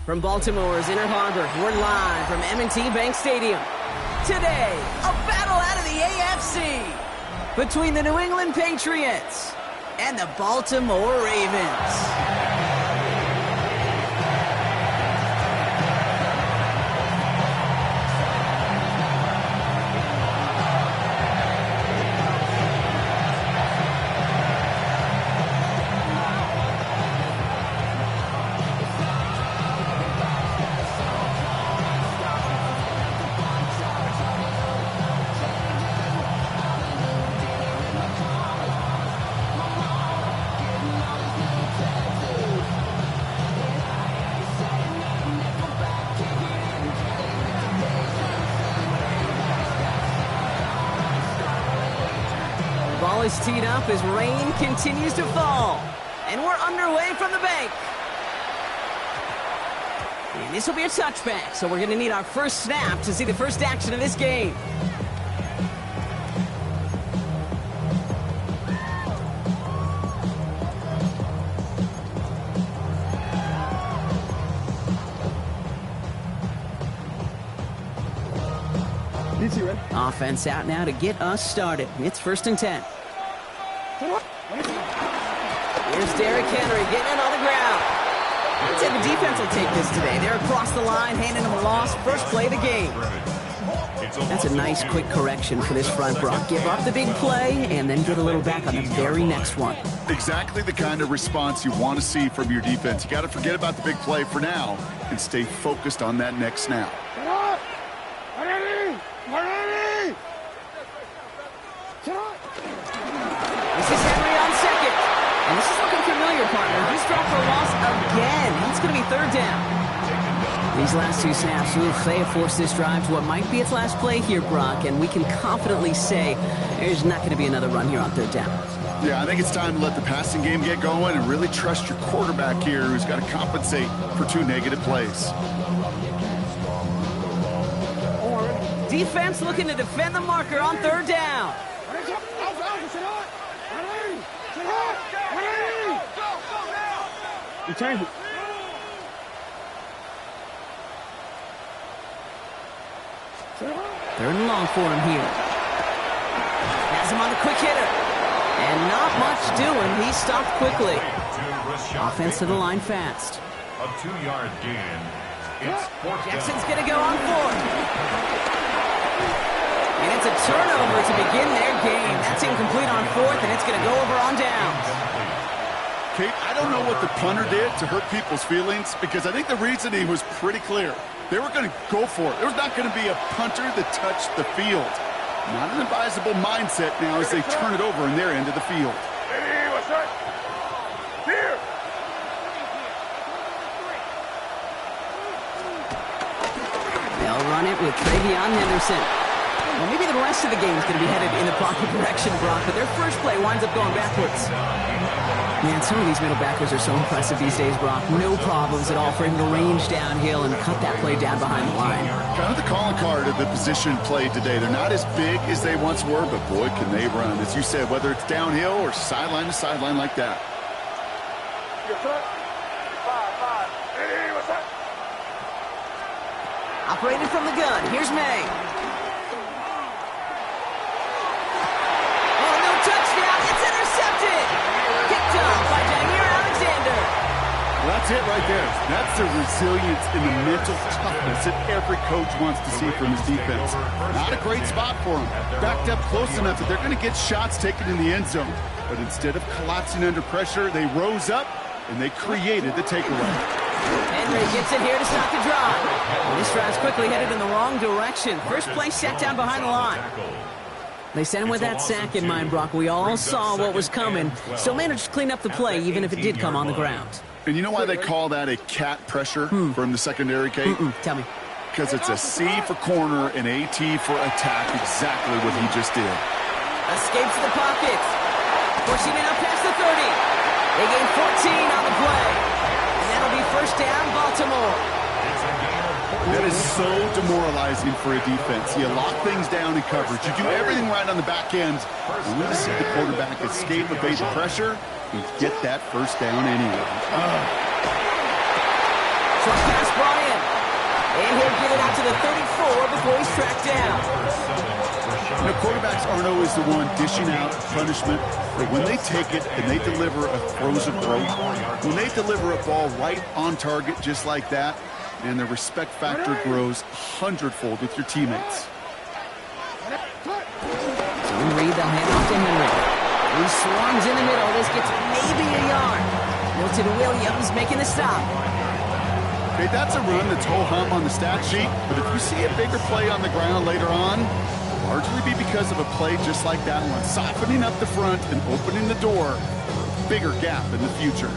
From Baltimore's Inner Harbor, we're live from M&T Bank Stadium. Today, a battle out of the AFC between the New England Patriots and the Baltimore Ravens. Ball is teed up as rain continues to fall. And we're underway from the bank. And this will be a touchback, so we're going to need our first snap to see the first action of this game. Offense out now to get us started. It's 1st and 10. Here's Derrick Henry getting it on the ground. I'd say the defense will take this today. They're across the line, handing them a loss. First play of the game. That's a nice quick correction for this front, Brock. Give up the big play and then get a little back on the very next one. Exactly the kind of response you want to see from your defense. You got to forget about the big play for now and stay focused on that next snap. This is Henry on second. And this is looking familiar, partner. He's dropped for a loss again. It's going to be 3rd down. These last two snaps, they have forced this drive to what might be its last play here, Brock, and we can confidently say there's not going to be another run here on 3rd down. Yeah, I think it's time to let the passing game get going and really trust your quarterback here, who's got to compensate for 2 negative plays. Defense looking to defend the marker on 3rd down. Return. 3rd and long for him here. Has him on the quick hitter. And not much doing. He stopped quickly. Offense to the line fast. A 2-yard gain. It's 4th down. Jackson's going to go on 4th. And it's a turnover to begin their game. That's incomplete on 4th, and it's going to go over on downs. Kate, I don't know what the punter did to hurt people's feelings, because I think the reasoning was pretty clear. They were going to go for it. There was not going to be a punter that touched the field. Not an advisable mindset now as they turn it over in their end of the field. Hey, what's that? Here. They'll run it with Travion Henderson. Well, maybe the rest of the game is going to be headed in the proper direction, Brock, but their first play winds up going backwards. Man, some of these middle backers are so impressive these days, Brock. No problems at all for him to range downhill and cut that play down behind the line. Kind of the calling card of the position played today. They're not as big as they once were, but boy, can they run. As you said, whether it's downhill or sideline to sideline like that. Operated from the gun. Here's May. Oh, no touchdown. It's intercepted. Picked up by Jair Alexander. Well, that's it right there. That's the resilience and the mental toughness that every coach wants to see from his defense. Not a great spot for them. Backed up close enough that they're going to get shots taken in the end zone. But instead of collapsing under pressure, they rose up and they created the takeaway. Henry gets it here to stop the drive. And this drive's quickly headed in the wrong direction. First play set down behind the line. They sent him with that sack in mind, Brock. We all saw what was coming. Still managed to clean up the play, even if it did come on the ground. And you know why they call that a cat pressure from the secondary, Kate? Tell me. Because it's a C for corner and a T for attack, exactly what he just did. Escapes the pocket. Pushing it up past the 30. They gain 14 on the play. And that'll be 1st down, Baltimore. That is so demoralizing for a defense. You lock things down in coverage. You do everything right on the back end. You really see the quarterback escape, evade the pressure, and get that 1st down anyway. Short pass brought in. And he'll get it out to the 34 before he's tracked down. You know, quarterbacks aren't always the one dishing out punishment, but when they take it and they deliver a frozen rope, when they deliver a ball right on target just like that, and the respect factor grows 100-fold with your teammates. So Reed, they'll hand off to Henry. He swarms in the middle. This gets maybe a yard. Milton Williams making the stop. Okay, that's a run that's ho-hum on the stat sheet, but if you see a bigger play on the ground later on, largely be because of a play just like that one, softening up the front and opening the door, bigger gap in the future.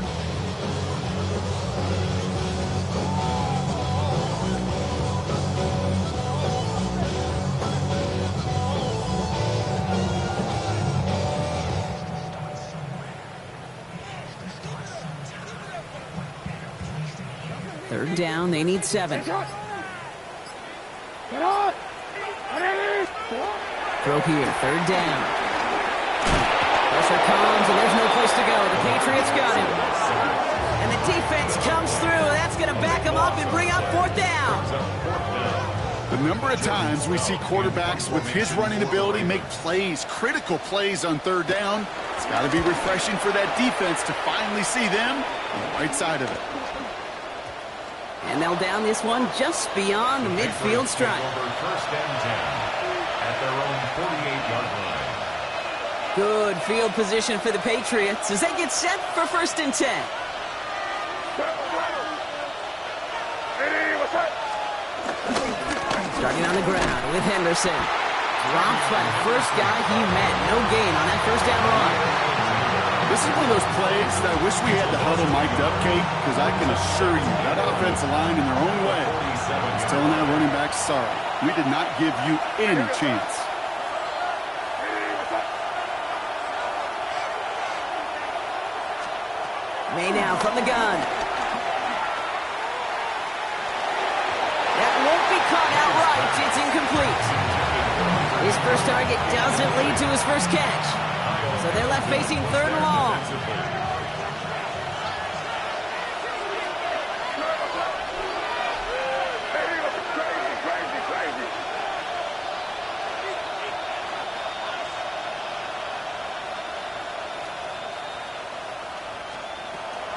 Third down, they need 7. Throw here, third down. Pressure comes, and there's no place to go. The Patriots got him. And the defense comes through. That's going to back him up and bring up 4th down. The number of times we see quarterbacks with his running ability make plays, critical plays on third down, it's got to be refreshing for that defense to finally see them on the right side of it. And they'll down this one just beyond the midfield stripe. First and 10 at their own 48-yard line. Good field position for the Patriots as they get set for 1st and 10. Starting on the ground with Henderson. Dropped by the first guy he met. No gain on that first down run. This is one of those plays that I wish we had the huddle mic'd up, Kate, because I can assure you that offensive line in their own way is telling that running back, sorry, we did not give you any chance. May now from the gun. That won't be caught outright. It's incomplete. His first target doesn't lead to his first catch. So they're left facing 3rd and long.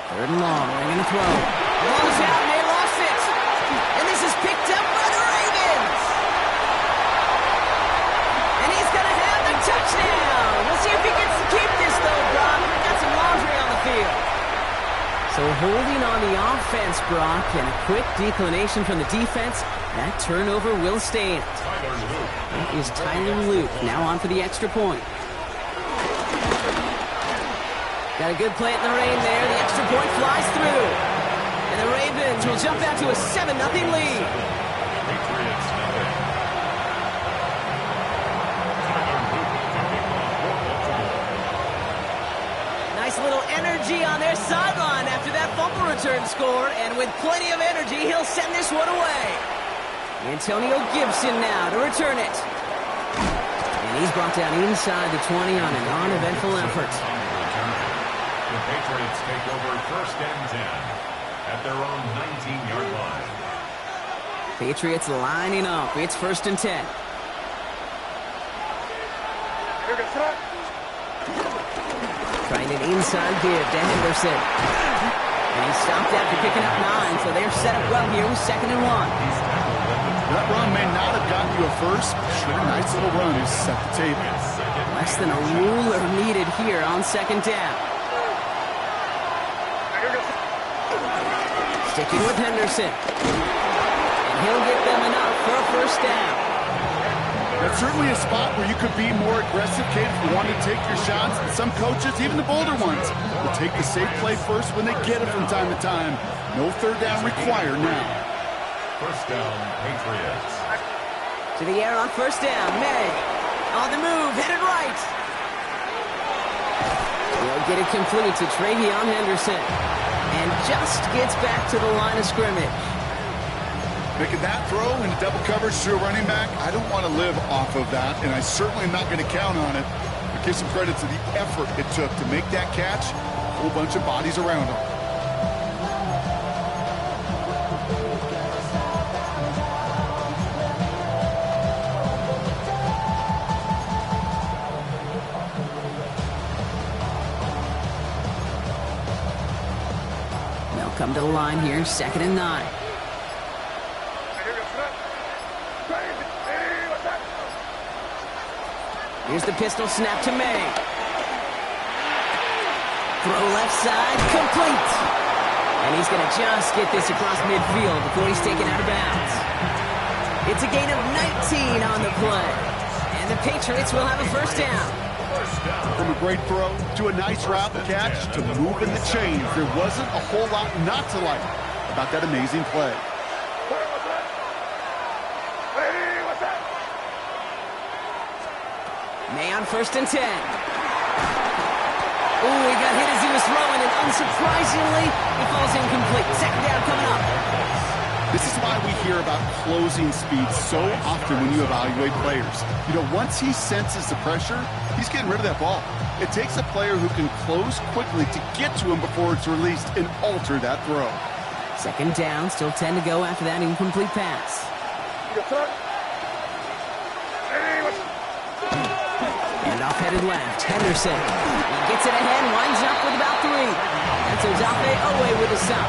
Third and long, they're going to throw. Ball's out, and they lost it. And this is picked up by the Ravens. And he's going to have the touchdown. We'll see if he gets to keep this, though, Brock. We've got some laundry on the field. So holding on the offense, Brock, and a quick declination from the defense. That turnover will stand. That is Tyler Luke, now on for the extra point. Got a good play in the rain there. The extra point flies through. And the Ravens will jump out to a 7-0 lead. Nice little energy on their sideline after that fumble return score. And with plenty of energy, he'll send this one away. Antonio Gibson now to return it. And he's brought down inside the 20 on a non-eventful effort. The Patriots take over 1st and 10 at their own 19-yard line. Patriots lining up. It's 1st and 10. Trying an inside give to Henderson. And he stopped after picking up 9, so they're set up well here with 2nd and 1. That run may not have gotten you a first, but sure, a nice little run has set the table. Less than a ruler needed here on 2nd down. Sticking with Henderson. And he'll get them enough for a 1st down. That's certainly a spot where you could be more aggressive, Kate, if you want to take your shots. And some coaches, even the bolder ones, will take the safe play first when they get it from time to time. No 3rd down required now. 1st down, Patriots. To the air on 1st down. May on the move, headed right. He'll get it complete to Travion Henderson. And just gets back to the line of scrimmage. Making that throw into double coverage to a running back, I don't want to live off of that, and I certainly am not going to count on it. But give some credit to the effort it took to make that catch. A whole bunch of bodies around him. come to the line here, 2nd and 9. Here's the pistol snap to May. Throw left side, complete. And he's going to just get this across midfield before he's taken out of bounds. It's a gain of 19 on the play. And the Patriots will have a first down. From a great throw to a nice route catch to moving the chains, there wasn't a whole lot not to like about that amazing play. May on 1st and 10. Ooh, he got hit as he was throwing, and unsurprisingly, he falls incomplete. 2nd down coming up. This is why we hear about closing speed so often when you evaluate players. You know, once he senses the pressure, he's getting rid of that ball. It takes a player who can close quickly to get to him before it's released and alter that throw. 2nd down, still 10 to go after that incomplete pass. And off headed left, Henderson. He gets it ahead, winds up with about 3. That's Odafe away with a stop.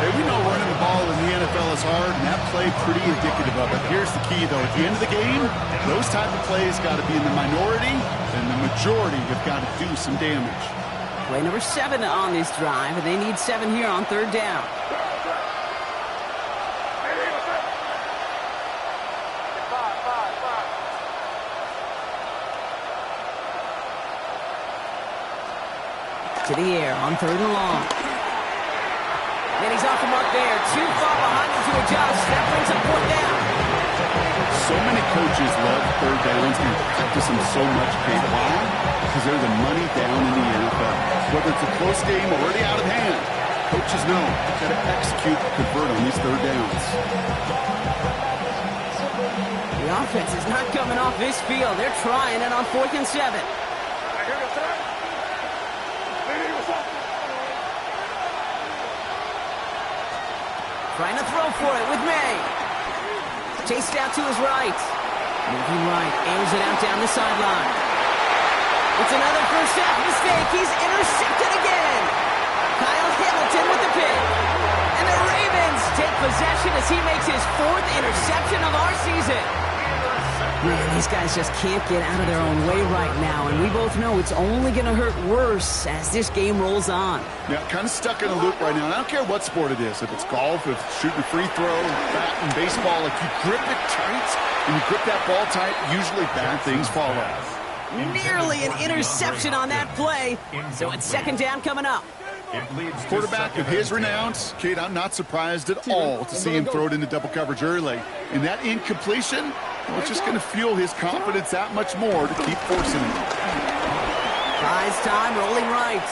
Hey, we know running the ball in the NFL is hard, and that play pretty indicative of it. Here's the key, though. At the end of the game, those type of plays got to be in the minority, and the majority have got to do some damage. Play number 7 on this drive, and they need 7 here on 3rd down. To the air on 3rd and long. And he's off the mark there. Too far behind him to adjust. That brings him 4th down. So many coaches love 3rd downs and practice them so much. Kate. Why? Because they're the money down in the NFL. Whether it's a close game or already out of hand, coaches know they've got to execute and convert on these 3rd downs. The offense is not coming off this field. They're trying it on 4th and 7. Trying to throw for it with May. Chased out to his right. Moving right, aims it out down the sideline. It's another first half mistake. He's intercepted again. Kyle Hamilton with the pick. And the Ravens take possession as he makes his 4th interception of our season. Man, these guys just can't get out of their own way right now, and we both know it's only going to hurt worse as this game rolls on. Yeah, kind of stuck in a loop right now. And I don't care what sport it is. If it's golf, if it's shooting a free throw, bat and baseball, if you grip it tight and you grip that ball tight, usually bad things follow. Nearly an interception on that play, so it's 2nd down coming up. Quarterback of his renounce, Kate, I'm not surprised at all to see him throw it into double coverage early. And that incompletion, well, it's just going to fuel his confidence that much more to keep forcing it. Buys time, rolling right.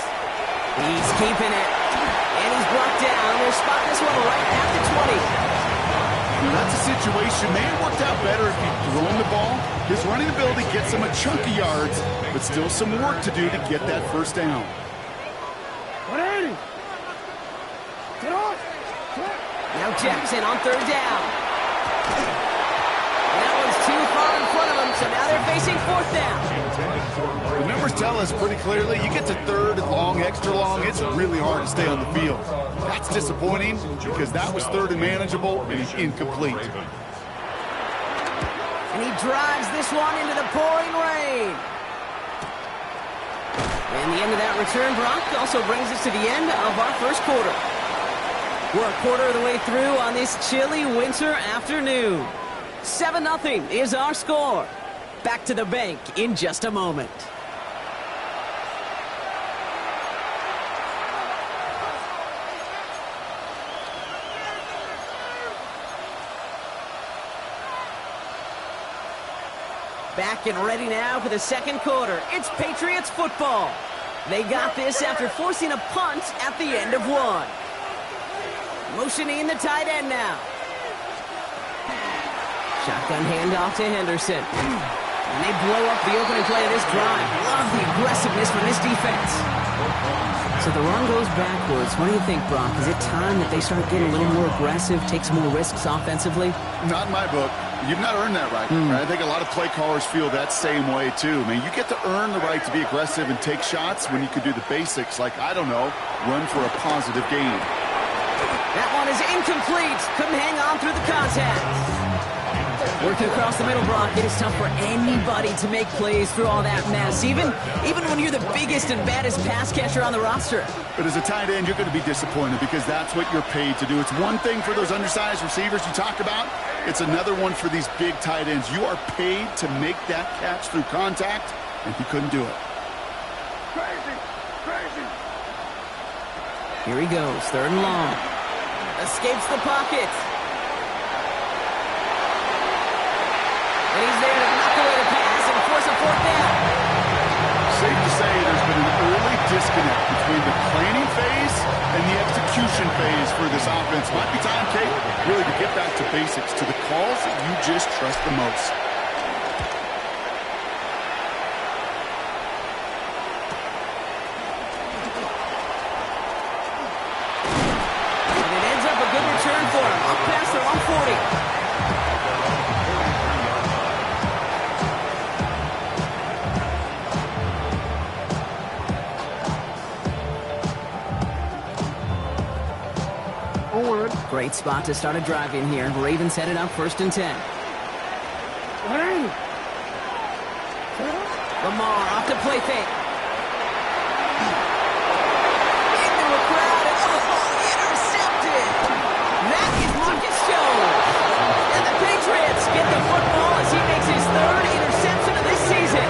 He's keeping it. And he's brought down. We'll spot this one right at the 20. Now, that's a situation. May have worked out better if he'd thrown the ball. His running ability gets him a chunk of yards, but still some work to do to get that first down. Now Jackson on 3rd down. And that one's too far in front of him, so now they're facing 4th down. The numbers tell us pretty clearly, you get to 3rd and long, extra long, it's really hard to stay on the field. That's disappointing because that was 3rd and manageable and he's incomplete. And he drives this one into the pouring rain. And the end of that return, Brock, also brings us to the end of our first quarter. We're a quarter of the way through on this chilly winter afternoon. 7-0 is our score. Back to the bank in just a moment. Back and ready now for the 2nd quarter. It's Patriots football. They got this after forcing a punt at the end of one. Motioning the tight end now. Shotgun handoff to Henderson. And they blow up the opening play of this drive. Love the aggressiveness from this defense. So the run goes backwards. What do you think, Brock? Is it time that they start getting a little more aggressive, take some more risks offensively? Not in my book. You've not earned that right. I think a lot of play callers feel that same way, too. I mean, you get to earn the right to be aggressive and take shots when you could do the basics, like, I don't know, run for a positive gain. That one is incomplete. Couldn't hang on through the contact. Working across the middle, Brock, it is tough for anybody to make plays through all that mess, even when you're the biggest and baddest pass catcher on the roster. But as a tight end, you're going to be disappointed because that's what you're paid to do. It's one thing for those undersized receivers you talk about. It's another one for these big tight ends. You are paid to make that catch through contact, and he couldn't do it. Crazy! Crazy! Here he goes, 3rd and long. Escapes the pocket. And he's there to knock away the pass and force a 4th down. Safe to say there's been an early disconnect between the planning phase and the execution phase for this offense. Might be time, Kate, really to get back to basics, to the calls that you just trust the most. And it ends up a good return for him. Up past the 140. Great spot to start a drive in here. Ravens headed up 1st and 10. Lamar off to play fake. Into a crowd and intercepted. That is Marcus Jones. And the Patriots get the football as he makes his 3rd interception of this season.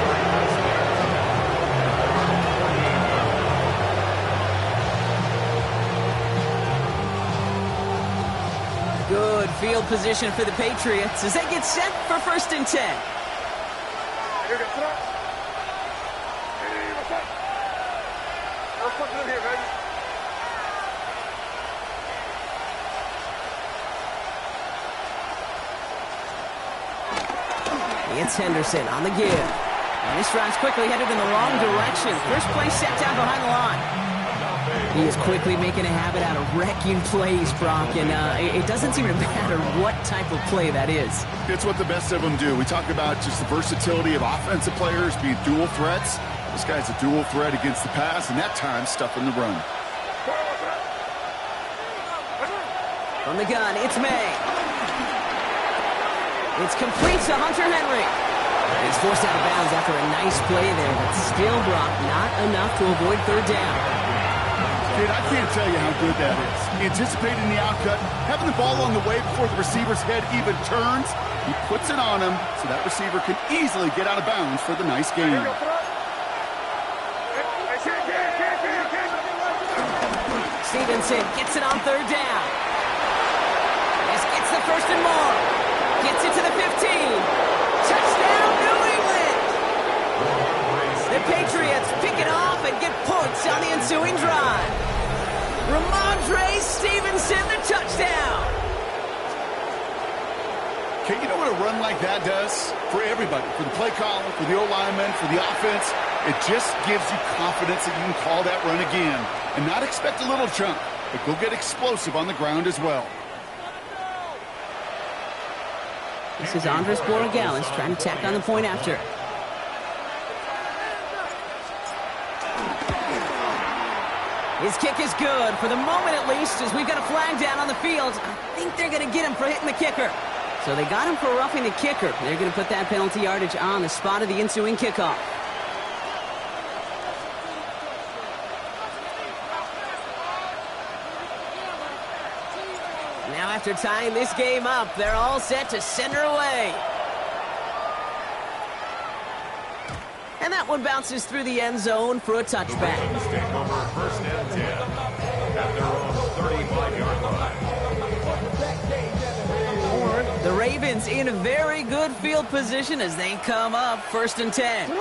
Good field position for the Patriots as they get set for 1st and 10. It's Henderson on the give. And this drive's quickly headed in the wrong direction. First play set down behind the line. He is quickly making a habit out of wrecking plays, Brock, and it doesn't seem to matter what type of play that is. It's what the best of them do. We talk about just the versatility of offensive players being dual threats. This guy's a dual threat against the pass, and that time stuffing the run. From the gun, it's May. It's complete to Hunter Henry. He's forced out of bounds after a nice play there, but still, Brock, not enough to avoid 3rd down. Kid, I can't tell you how good that is. Anticipating the outcut, having the ball on the way before the receiver's head even turns. He puts it on him so that receiver can easily get out of bounds for the nice gain. Stevenson gets it on 3rd down. This gets the 1st and more. Gets it to the 15. Touchdown, New England! The Patriots pick it off and get points on the ensuing drive. Ramondre Stevenson, the touchdown. Okay, you know what a run like that does? For everybody, for the play caller, for the O-lineman, for the offense, it just gives you confidence that you can call that run again and not expect a little chunk, but go get explosive on the ground as well. This is Andres Borregales trying to tack on the point after. His kick is good, for the moment at least, as we've got a flag down on the field. I think they're going to get him for hitting the kicker. So they got him for roughing the kicker. They're going to put that penalty yardage on the spot of the ensuing kickoff. Now after tying this game up, they're all set to send her away. And that one bounces through the end zone for a touchback. Take over 1st and 10 at their own 35-yard line. The Ravens in a very good field position as they come up 1st and 10. And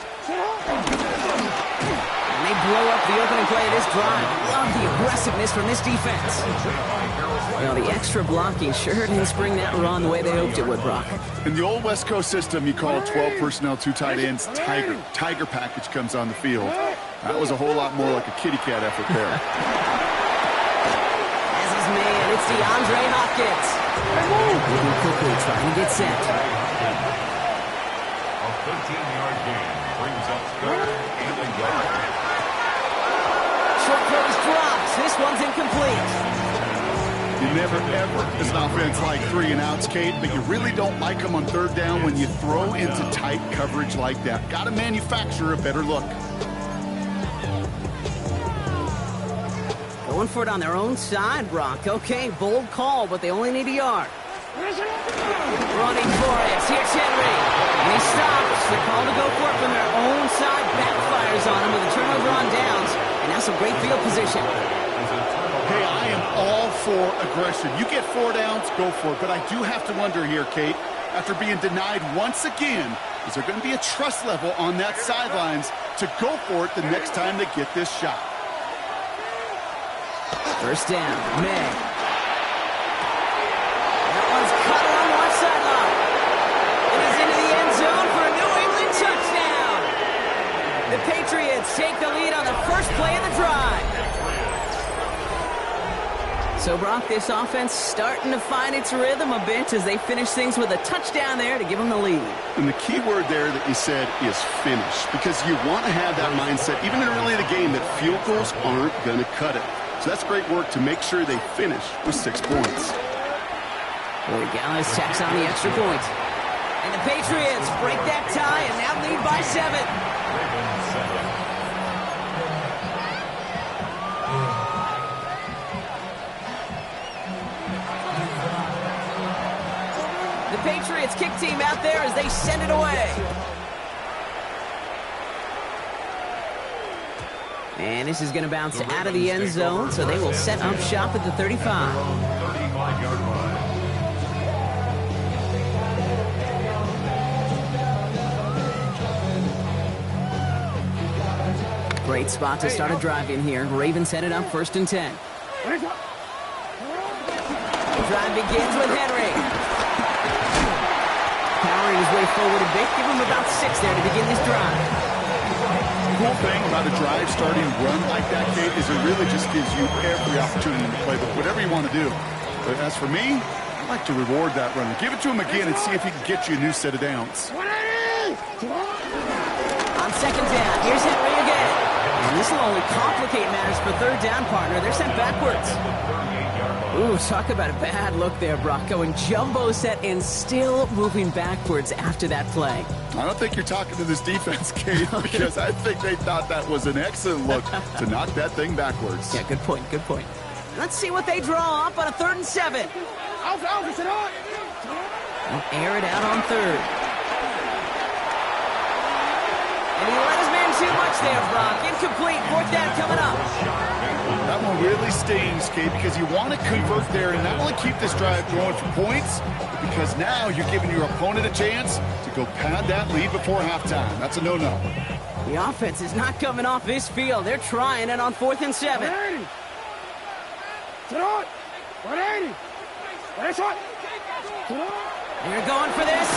they blow up the opening play of this drive. Love the aggressiveness from this defense. Well, the extra blocking sure didn't spring that run the way they hoped it would, Brock. In the old West Coast system, you call 12 personnel, 2 tight ends, Tiger. Tiger package comes on the field. That was a whole lot more like a kitty cat effort there. As his man, it's DeAndre Hopkins. Moving quickly, trying to get set. 13-yard gain brings up third and a yard. Short throw is dropped. This one's incomplete. You never, ever, as an offense, like 3-and-outs, Kate, but you really don't like them on third down when you throw into tight coverage like that. Got to manufacture a better look. Going for it on their own side, Brock. Okay, bold call, but they only need a yard. Running for it. Here's Henry. And he stops. The call to go for it from their own side backfires on him with a turnover on downs. And now some great field position. Hey, I am all for aggression. You get 4 downs, go for it. But I do have to wonder here, Kate, after being denied once again, is there going to be a trust level on that sidelines to go for it the next time they get this shot? First down, Meg. That one's cut on one sideline. It is into the end zone for a New England touchdown. The Patriots take the lead on the first play of the drive. So, Brock, this offense starting to find its rhythm a bit as they finish things with a touchdown there to give them the lead. And the key word there that you said is finish, because you want to have that mindset, even in early in the game, that field goals aren't going to cut it. So that's great work to make sure they finish with 6 points. Boy, Gallis tacks on the extra point. And the Patriots break that tie and now lead by 7. The Patriots kick team out there as they send it away. And this is going to bounce out of the end zone, so they will set up shop at the 35. 35-yard line. Great spot to start a drive in here. Ravens headed up 1st and 10. The drive begins with Henry. Powering his way forward a bit. Give him about 6 there to begin this drive. The cool thing about a drive starting run like that, Kate, is it really just gives you every opportunity to play with whatever you want to do. But as for me, I like to reward that runner. Give it to him again and see if he can get you a new set of downs. On 2nd down, here's Henry again. And this will only complicate matters for 3rd down, partner. They're sent backwards. Ooh, talk about a bad look there, Brock. Going jumbo set and still moving backwards after that play. I don't think you're talking to this defense, Kate, because I think they thought that was an excellent look to knock that thing backwards. Yeah, good point, good point. Let's see what they draw up on a 3rd and 7. They'll air it out on 3rd. And he let his man too much there, Brock. Incomplete, 4th down coming up. That one really stings, Kate, because you want to convert there and not only keep this drive going for points, but because now you're giving your opponent a chance to go pad that lead before halftime. That's a no-no. The offense is not coming off this field. They're trying it on 4th and 7. They're going for this.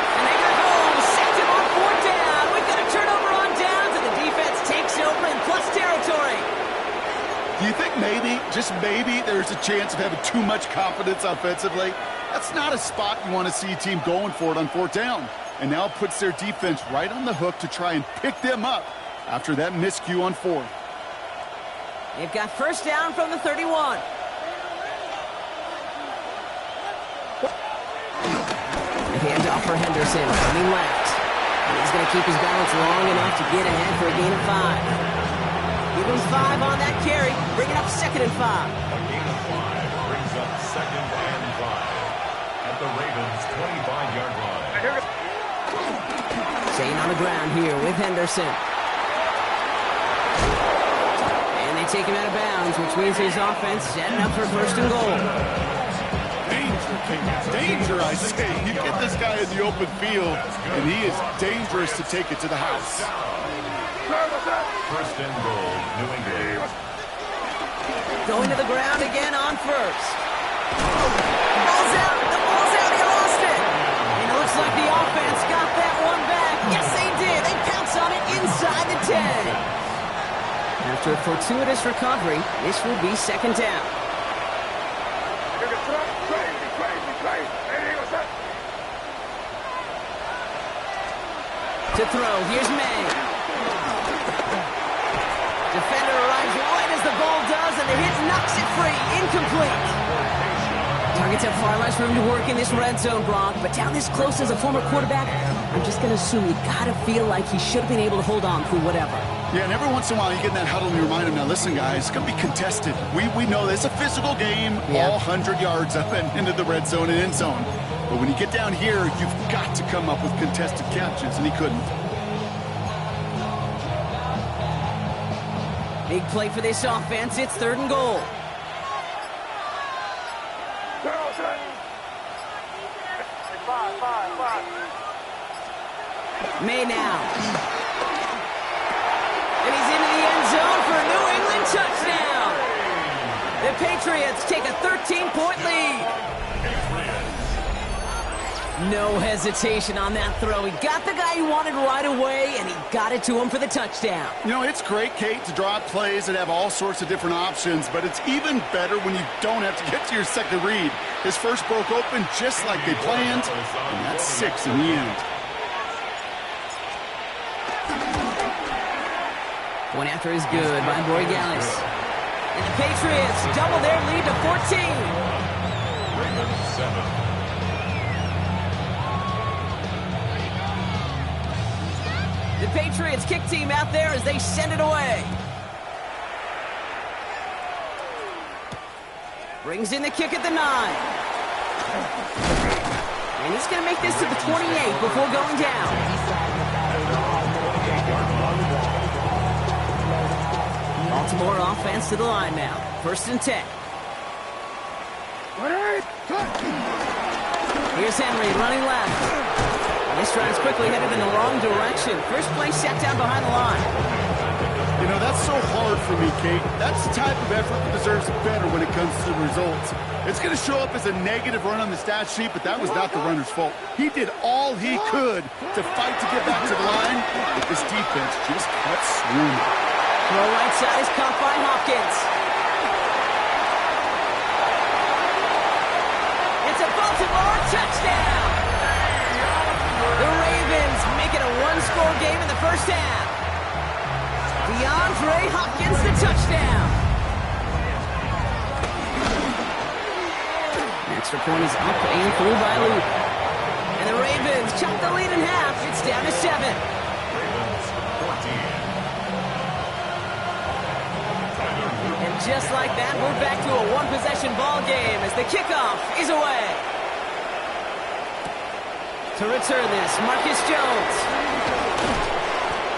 And they got home. Sacked him on 4th down. We've got a turnover on downs, and the defense takes over in plus territory. Do you think maybe, just maybe, there's a chance of having too much confidence offensively? That's not a spot you want to see a team going for it on 4th down. And now it puts their defense right on the hook to try and pick them up after that miscue on 4th. They've got 1st down from the 31. The handoff for Henderson, running left. He's going to keep his balance long enough to get ahead for a gain of 5. Give him 5 on that carry. Bring it up 2nd and 5. A gain of 5 brings up 2nd and 5 at the Ravens' 25-yard line. Staying on the ground here with Henderson. And they take him out of bounds, which means his offense setting up for 1st and goal. Danger, King. Danger, I say. You get this guy in the open field, and he is dangerous to take it to the house. 1st and goal, New England. Going to the ground again on 1st. Ball's out. The ball's out. He lost it. And it looks like the offense got that one back. Yes, they did. They pounce on it inside the 10. After a fortuitous recovery, this will be 2nd down. To throw, here's May. Defender arrives right as the ball does, and the hit knocks it free. Incomplete. Targets have far less room to work in this red zone, Brock, but down this close as a former quarterback, I'm just going to assume you got to feel like he should have been able to hold on through whatever. Yeah, and every once in a while you get in that huddle and you remind him, now listen, guys, it's going to be contested. We know this. It's a physical game, all 100 yards up and into the red zone and end zone. But when you get down here, you've got to come up with contested catches, and he couldn't. Big play for this offense. It's 3rd and goal. May now. And he's into the end zone for a New England touchdown. The Patriots take a 13-point lead. No hesitation on that throw. He got the guy he wanted right away, and he got it to him for the touchdown. You know, it's great, Kate, to draw up plays that have all sorts of different options, but it's even better when you don't have to get to your second read. His first broke open just like they planned, and that's 6 in the end. One after is good by Borregales. And the Patriots double their lead to 14. Ravens 7. The Patriots kick team out there as they send it away. Brings in the kick at the 9. And he's going to make this to the 28 before going down. Baltimore offense to the line now. 1st and 10. Here's Henry running left. This drive's quickly headed in the wrong direction. First play set down behind the line. You know, that's so hard for me, Kate. That's the type of effort that deserves better when it comes to the results. It's going to show up as a negative run on the stat sheet, but that was not the runner's fault. He did all he could to fight to get back to the line, but this defense just kept swarming. Throw right side is caught by Hopkins. It's a Baltimore touchdown! The Ravens make it a one-score game in the first half. DeAndre Hopkins, the touchdown. An extra point is up and through by Luke. And the Ravens chop the lead in half. It's down to 7. Ravens 14. And just like that, we're back to a one-possession ball game as the kickoff is away. To return this, Marcus Jones.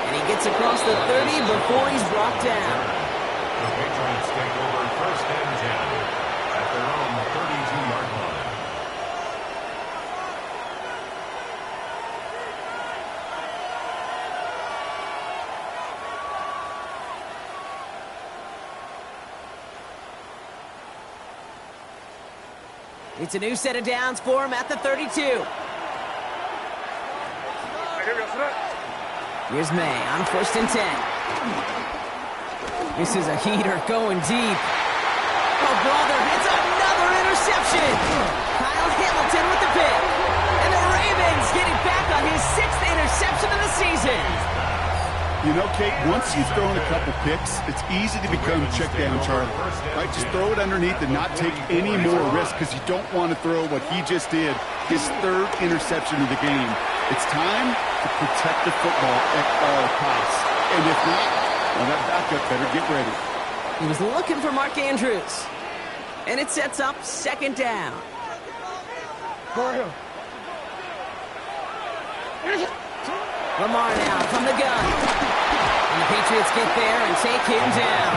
And he gets across the 30 before he's brought down. The Patriots take over 1st and 10 at their own 32-yard line. It's a new set of downs for him at the 32. Here's May on 1st and 10. This is a heater going deep. Oh, brother, it's another interception. Kyle Hamilton with the pick. And the Ravens getting back on his 6th interception of the season. You know, Kate, once you've thrown a couple picks, it's easy to become check down Charlie. Right? Just throw it underneath and not take any more risk because you don't want to throw what he just did, his 3rd interception of the game. It's time to protect the football at all costs. And if not, well, that backup better get ready. He was looking for Mark Andrews. And it sets up 2nd down. Lamar now from the gun. And the Patriots get there and take him down.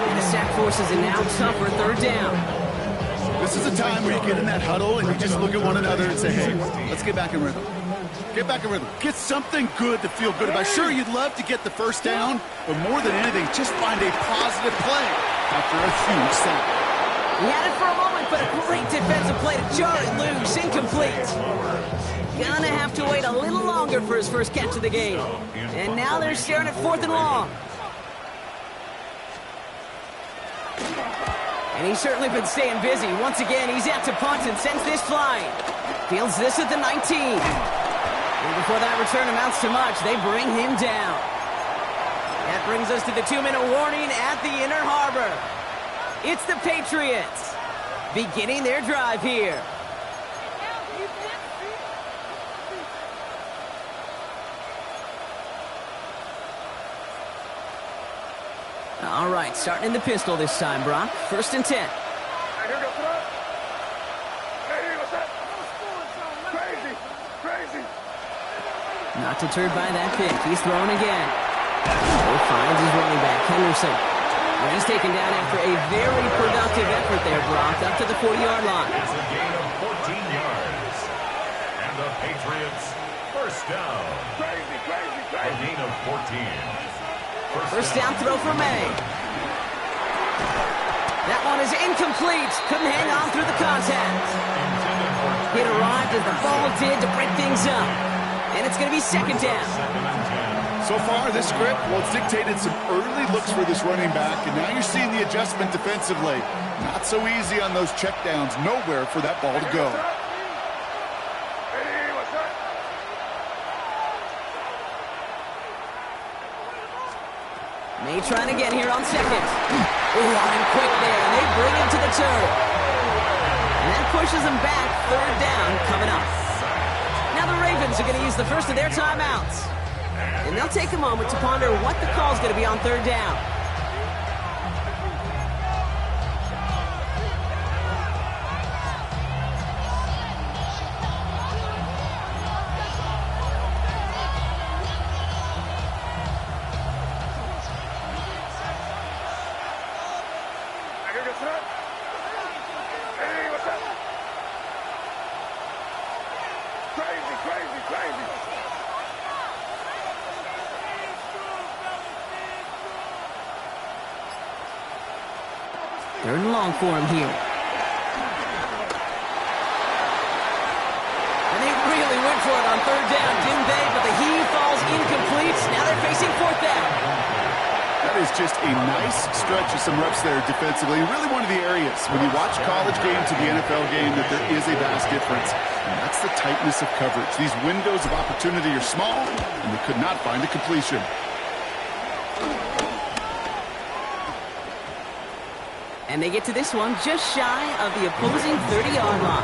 And the sack forces a now tougher 3rd down. This is a time where you get in that huddle and you just look at one another and say, hey, let's get back in rhythm. Get back in rhythm. Get something good to feel good about. Sure, you'd love to get the 1st down, but more than anything, just find a positive play after a huge sack. He had it for a moment, but a great defensive play to jar it loose. Incomplete. Gonna have to wait a little longer for his first catch of the game. And now they're staring at 4th and long. And he's certainly been staying busy. Once again, he's out to punt and sends this flying. Fields this at the 19. And before that return amounts to much, they bring him down. That brings us to the 2-minute warning at the Inner Harbor. It's the Patriots beginning their drive here. All right, starting in the pistol this time, Brock. 1st and 10. Hey, what's that? Crazy, crazy. Not deterred by that pick. He's throwing again. He finds his running back, Henderson. Well, he's taken down after a very productive effort there, Brock, up to the 40-yard line. It's a gain of 14 yards. And the Patriots first down. Crazy, crazy, A crazy. gain of 14. First down throw for May. That one is incomplete. Couldn't hang on through the contact. It arrived as the ball did to break things up. And it's going to be 2nd down. So far, this script, well, it's dictated some early looks for this running back, and now you're seeing the adjustment defensively. Not so easy on those checkdowns. Nowhere for that ball to go. Hey, what's that? May trying again here on 2nd. Line quick there, and they bring him to the turf. And that pushes him back. 3rd down coming up. Now the Ravens are going to use the first of their timeouts. And they'll take a moment to ponder what the call is going to be on 3rd down. Hey, what's that? Crazy, crazy, crazy. 3rd and long for him here. And they really went for it on 3rd down, didn't they? But the heave falls incomplete. Now they're facing 4th down. That is just a nice stretch of some reps there defensively. Really one of the areas when you watch college game to the NFL game that there is a vast difference. And that's the tightness of coverage. These windows of opportunity are small, and they could not find a completion. And they get to this one just shy of the opposing 30-yard line.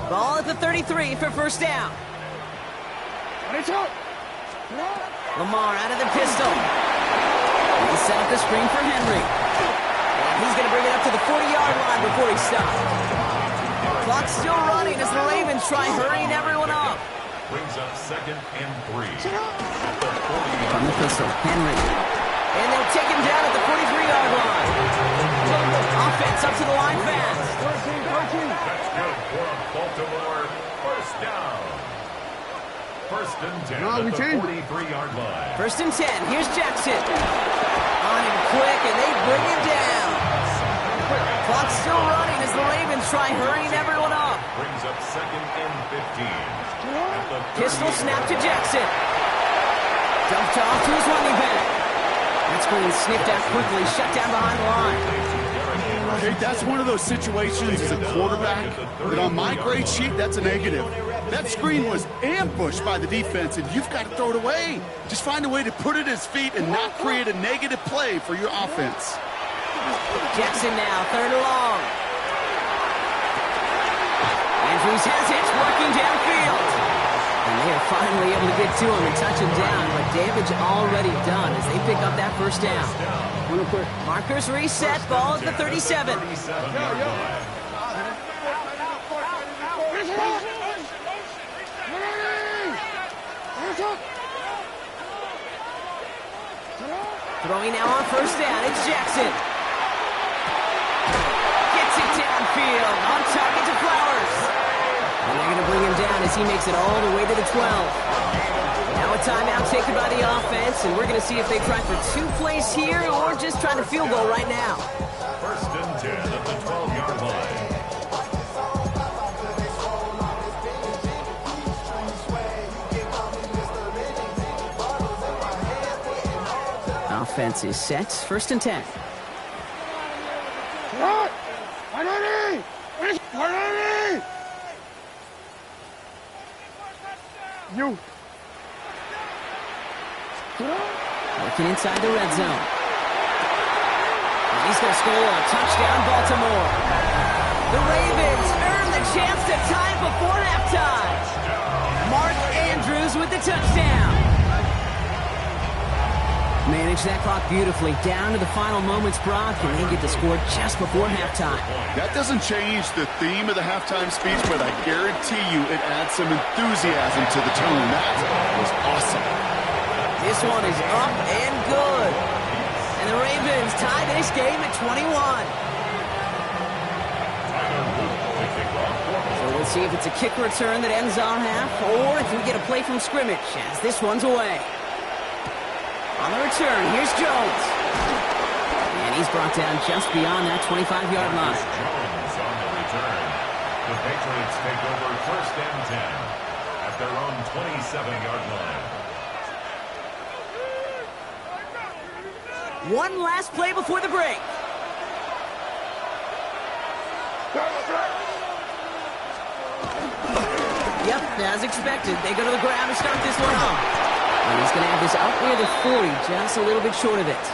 Ball at the 33 for 1st down. Lamar out of the pistol. He set up the screen for Henry. And he's going to bring it up to the 40-yard line before he stops. Clock's still running as the Ravens try hurrying everyone up. Brings up 2nd and 3. At the 40-yard From the pistol, Henry. And they'll take him down at the 43-yard line. Offense up to the line fast. That's good for a Baltimore first down. 1st and 10 at the 43-yard line. 1st and 10. Here's Jackson. On him quick, and they bring him down. Clock's still running as the Ravens try hurrying everyone up. Brings up 2nd and 15. At the Pistol snap to Jackson. Dumped off to his running back. That screen sniffed out quickly, shut down behind the line. Okay, that's one of those situations as a quarterback that on my grade sheet, that's a negative. That screen was ambushed by the defense, and you've got to throw it away. Just find a way to put it at his feet and not create a negative play for your offense. Jackson now, 3rd and long. Andrews has it, working downfield. And they are finally able to get to him and touch him down, but damage already done as they pick up that 1st down. Markers reset, ball at the 37. Throwing now on 1st down, it's Jackson. Gets it downfield, on target to Flowers. And they're going to bring him down as he makes it all the way to the 12. Now a timeout taken by the offense, and we're going to see if they try for 2 plays here or just try to field goal right now. 1st and 10 at the 12-yard line. defense is set. First and 10. You. Working inside the red zone. And he's going to score a touchdown, Baltimore. The Ravens earn the chance to tie it before halftime. Mark Andrews with the touchdown. Manage that clock beautifully. Down to the final moments, Brock, and they get the score just before halftime. That doesn't change the theme of the halftime speech, but I guarantee you it adds some enthusiasm to the tone. That was awesome. This one is up and good. And the Ravens tie this game at 21. So we'll see if it's a kick return that ends on half, or if we get a play from scrimmage as this one's away. On the return, here's Jones. And he's brought down just beyond that 25-yard line. Jones on the return. The Patriots take over first and 10 at their own 27-yard line. One last play before the break. Yep, as expected. They go to the ground to start this one off. And he's going to have this up near the 40, just a little bit short of it.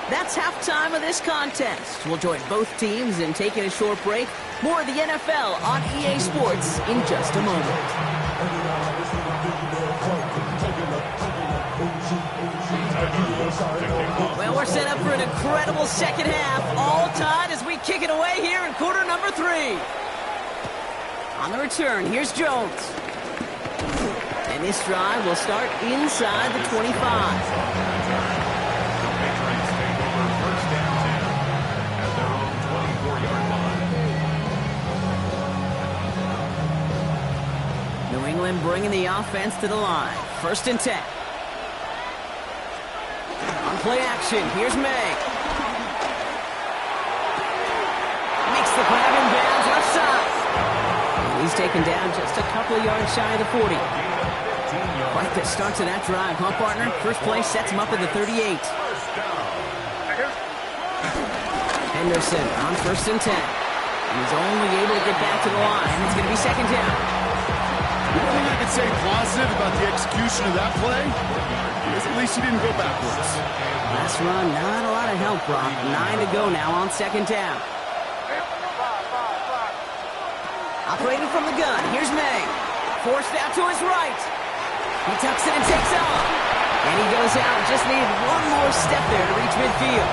That's halftime of this contest. We'll join both teams in taking a short break. More of the NFL on EA Sports in just a moment. Well, we're set up for an incredible second half. All tied as we kick it away here in quarter number 3. On the return, here's Jones. And this drive will start inside the 25. The Patriots take over first and 10 at their own 24-yard line. New England bringing the offense to the line. First and 10. On play action, here's May. Makes the grab in bounds left side. And he's taken down just a couple of yards shy of the 40. Quite the start to that drive, huh, partner? First play sets him up at the 38. Henderson on first and 10. And he's only able to get back to the line. It's going to be second down. The only thing I can say positive about the execution of that play is at least he didn't go backwards. Last run, not a lot of help, Brock. 9 to go now on second down. Operating from the gun, here's May. Forced out to his right. He tucks it and takes off. And he goes out. Just needed one more step there to reach midfield.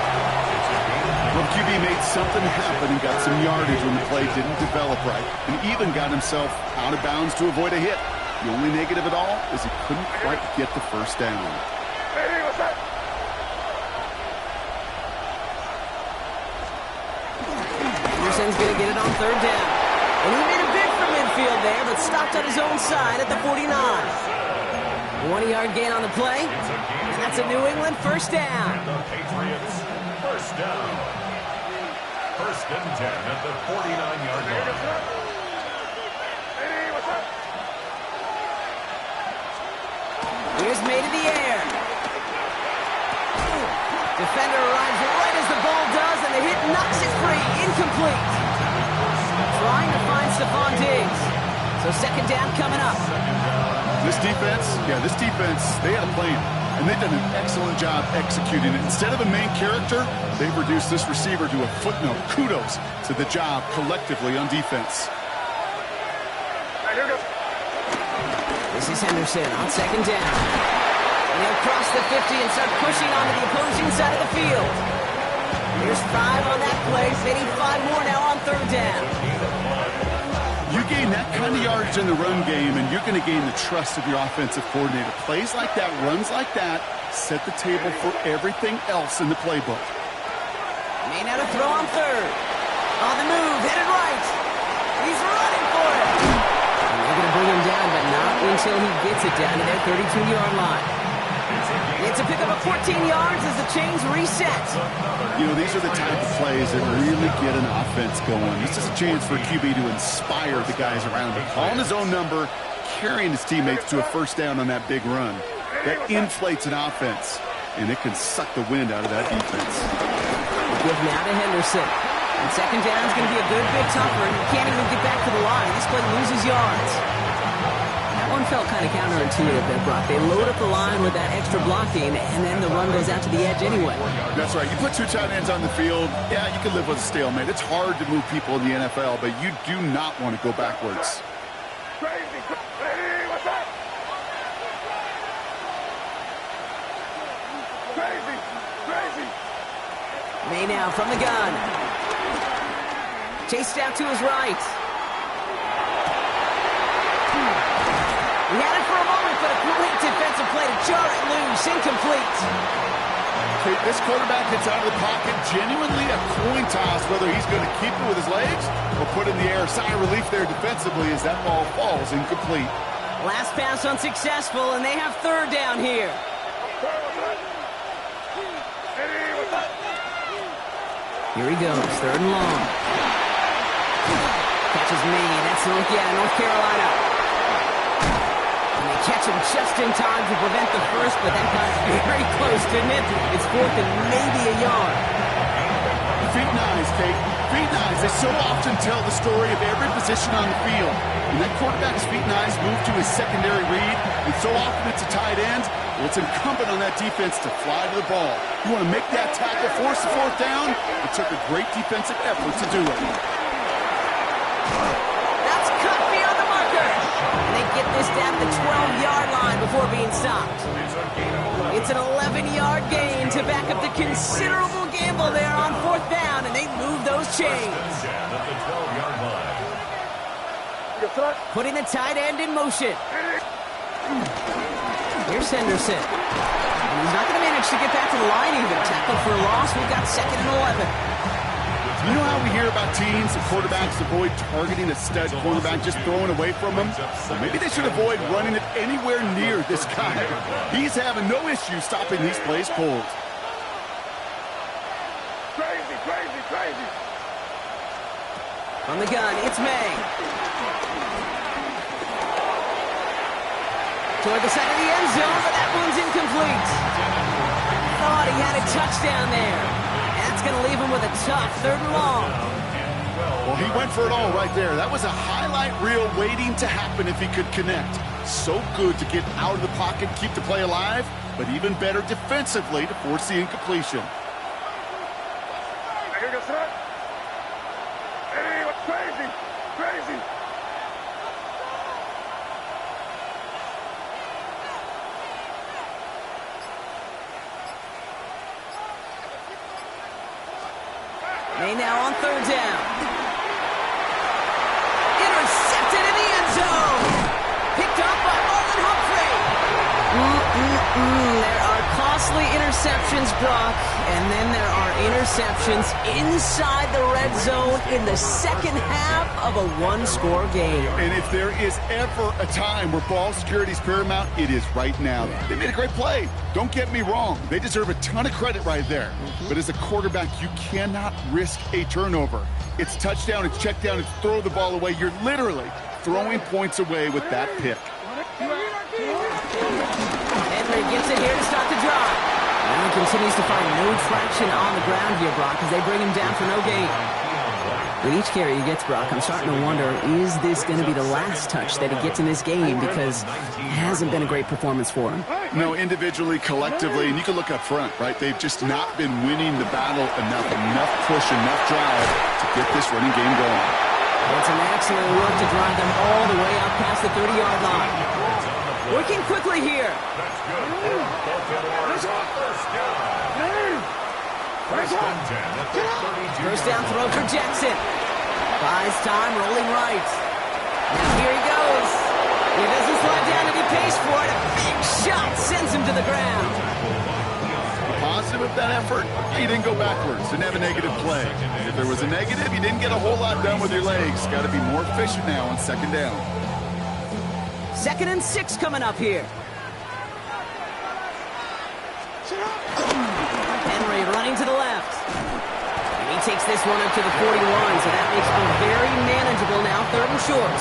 Well, QB made something happen and got some yardage when the play didn't develop right, and even got himself out of bounds to avoid a hit. The only negative at all is he couldn't quite get the first down. Hey, what's that? Anderson's going to get it on third down. And he made a bid for midfield there, but stopped on his own side at the 49. 20-yard gain on the play. And that's a New England first down. And the Patriots first down. First and 10 at the 49-yard line. Hey, what's up? Here's May to the air. Defender arrives right as the ball does, and the hit knocks it free. Incomplete. Trying to find Stephon Diggs. So second down coming up. This defense, they had a plan, and they've done an excellent job executing it. Instead of a main character, they've reduced this receiver to a footnote. Kudos to the job collectively on defense. Hey, here goes. This is Henderson on second down. And he'll cross the 50 and start pushing onto the opposing side of the field. Here's 5 on that play. They need 5 more now on third down. You gain that kind of yardage in the run game, and you're going to gain the trust of your offensive coordinator. Plays like that, runs like that, set the table for everything else in the playbook. May now to throw on third. On the move, headed right. He's running for it. And they're going to bring him down, but not until he gets it down to their 32-yard line. It's a pickup of 14 yards as the chains reset. You know, these are the type of plays that really get an offense going. This is a chance for a QB to inspire the guys around him. Calling his own number, carrying his teammates to a first down on that big run. That inflates an offense. and it can suck the wind out of that defense. Give now to Henderson. And second down is going to be a good bit tougher. He can't even get back to the line. This play loses yards. That one felt kind of counterintuitive there, Brock. They load up the line with that extra blocking, and then the run goes out to the edge anyway. That's right. You put two tight ends on the field, yeah, you can live with a stalemate. It's hard to move people in the NFL, but you do not want to go backwards. Crazy. Hey, what's that? Crazy. Crazy. May now from the gun. Chased out to his right. He had it for a moment, but a great defensive play to jar it loose. Incomplete. Okay, this quarterback gets out of the pocket, genuinely a coin toss whether he's going to keep it with his legs or put it in the air. Sigh of relief there defensively as that ball falls incomplete. Last pass unsuccessful, and they have third down here. Here he goes, third and long. Catches Maine, that's North Carolina. And they catch him just in time to prevent the first, but that got very close, didn't it? It's fourth and maybe a yard. Feet and eyes, Kate. Feet and eyes. They so often tell the story of every position on the field. When that quarterback's feet and eyes move to his secondary read, and so often it's a tight end, well, it's incumbent on that defense to fly to the ball. You want to make that tackle, force the fourth down? It took a great defensive effort to do it. That's cut beyond the marker. And they get this down the 12-yard line before being stopped. It's an 11-yard gain to back up the considerable gamble there on fourth down, and they move those chains. Putting the tight end in motion. Here's Henderson. And he's not going to manage to get back to the line even. Tackle for a loss. We've got second and 11. You know how we hear about teams and quarterbacks avoid targeting a stud quarterback, just throwing away from him? Well, maybe they should avoid running it anywhere near this guy. He's having no issue stopping these plays cold. Crazy, crazy, crazy. On the gun, it's May. Toward the side of the end zone, but that one's incomplete. Thought he had a touchdown there. That's going to leave him with a tough third and long. Well, he went for it all right there. That was a highlight reel waiting to happen if he could connect. So good to get out of the pocket, keep the play alive, but even better defensively to force the incompletion. Here goes that. Hey, what's crazy? Crazy. May now on third down. Intercepted in the end zone. Picked up by Marlon Humphrey. There are costly interceptions, Brock, and then there are interceptions inside the red zone in the second half of a one-score game. And if there is ever a time where ball security is paramount, it is right now. They made a great play. Don't get me wrong. They deserve a ton of credit right there. But as a quarterback, you cannot risk a turnover. It's touchdown, it's check down, it's throw the ball away. You're literally throwing points away with that pick. Henry gets it here to start the drive. And he continues to find no traction on the ground here, Brock, as they bring him down for no gain. With each carry he gets, Brock, I'm starting to wonder, is this going to be the last touch that he gets in this game? Because it hasn't been a great performance for him. No, individually, collectively, and you can look up front, right? They've just not been winning the battle enough push, enough drive to get this running game going. It's an excellent work to drive them all the way out past the 30-yard line. Working quickly here. That's good. First and 10 at the 32. First down throw for Jackson. Buys time, rolling right. Now here he goes. He doesn't slide down and he pays for it. A big shot sends him to the ground. The positive of that effort, he didn't go backwards, didn't have a negative play. If there was a negative, you didn't get a whole lot done with your legs. Got to be more efficient now on second down. 2nd and 6 coming up here. Henry running to the left. And he takes this one up to the 41, so that makes it very manageable now, 3rd and short.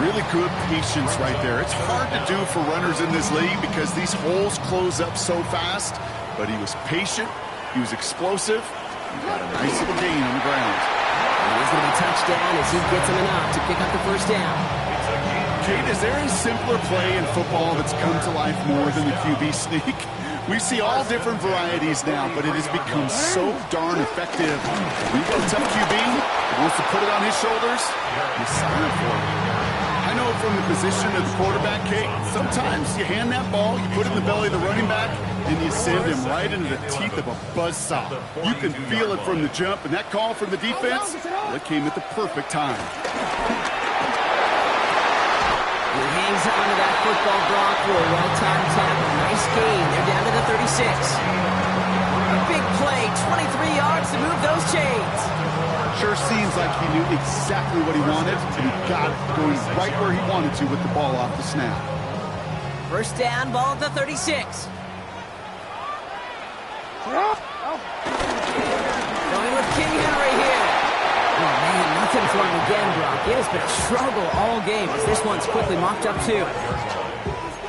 Really good patience right there. It's hard to do for runners in this league because these holes close up so fast, but he was patient, he was explosive, he got a nice little gain on the ground. And he's going to be touchdown as he gets him enough to pick up the first down. Kate, is there a simpler play in football that's come to life more than the QB sneak? We see all different varieties now, but it has become so darn effective. When you got a tough QB, he wants to put it on his shoulders, you sign up for it. I know from the position of the quarterback, Kate, sometimes you hand that ball, you put it in the belly of the running back, and you send him right into the teeth of a buzzsaw. You can feel it from the jump, and that call from the defense, well, it came at the perfect time. He hangs on to that football block for a well-timed tackle. Nice gain. They're down to the 36. A big play, 23 yards to move those chains. Sure seems like he knew exactly what he wanted, and he got it going right where he wanted to with the ball off the snap. First down, ball at the 36. Going with King Henry here. Oh, man, nothing for him again, Brock. It has been a struggle all game as this one's quickly mocked up, too.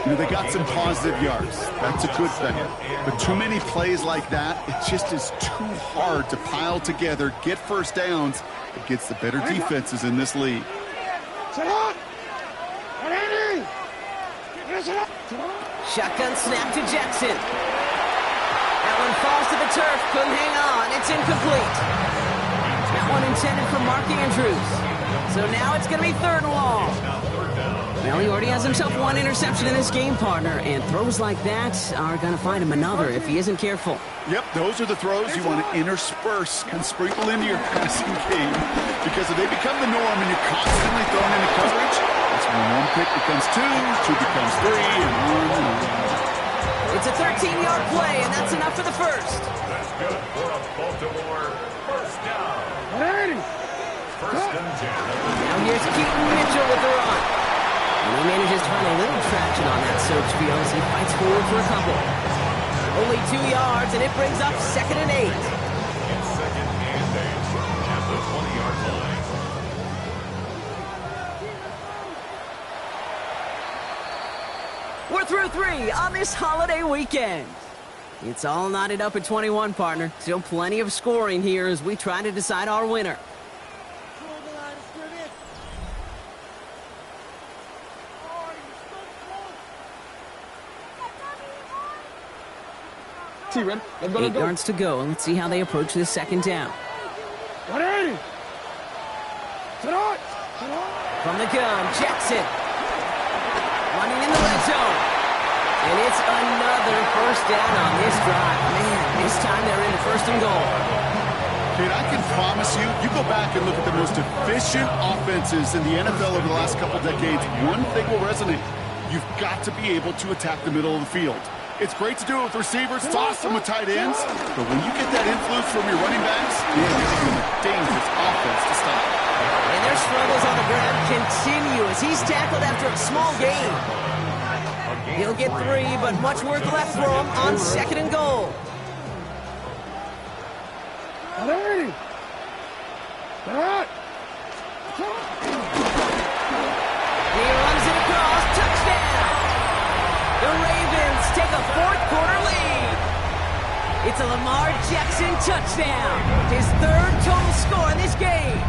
You know, they got some positive yards. That's a good thing. But too many plays like that, it just is too hard to pile together, get first downs against the better defenses in this league. Shotgun snap to Jackson. That one falls to the turf. Couldn't hang on. It's incomplete. That one intended for Mark Andrews. So now it's going to be third and long. Well, he already has himself one interception in this game, partner, and throws like that are going to find him another if he isn't careful. Yep, those are the throws you want to intersperse and sprinkle into your passing game, because if they become the norm and you're constantly thrown into coverage, that's when one pick becomes two becomes three, and on. It's a 13-yard play, and that's enough for the first. That's good for a Baltimore first down. First and 10. Now here's Keaton Mitchell with the run. And he manages to find a little traction on that search field as he fights forward for a couple. Only 2 yards, and it brings up 2nd and 8. It's 2nd and 8 at the 20-yard line. We're through 3 on this holiday weekend. It's all knotted up at 21, partner. Still plenty of scoring here as we try to decide our winner. Let's 8 yards to go, and let's see how they approach this second down. 180. From the gun, Jackson. Running in the red zone. And it's another first down on this drive. Man, this time they're into first and goal. Kid, I can promise you, you go back and look at the most efficient offenses in the NFL over the last couple decades, one thing will resonate. You've got to be able to attack the middle of the field. It's great to do it with receivers, it's awesome with tight ends, but when you get that influence from your running backs, you're a dangerous offense to stop. And their struggles on the ground continue as he's tackled after a small gain. He'll get 3, but much work left for him on 2nd and goal. 180. He runs it across, touchdown! The Ravens take a fourth-quarter lead. It's a Lamar Jackson touchdown, his 3rd total score in this game.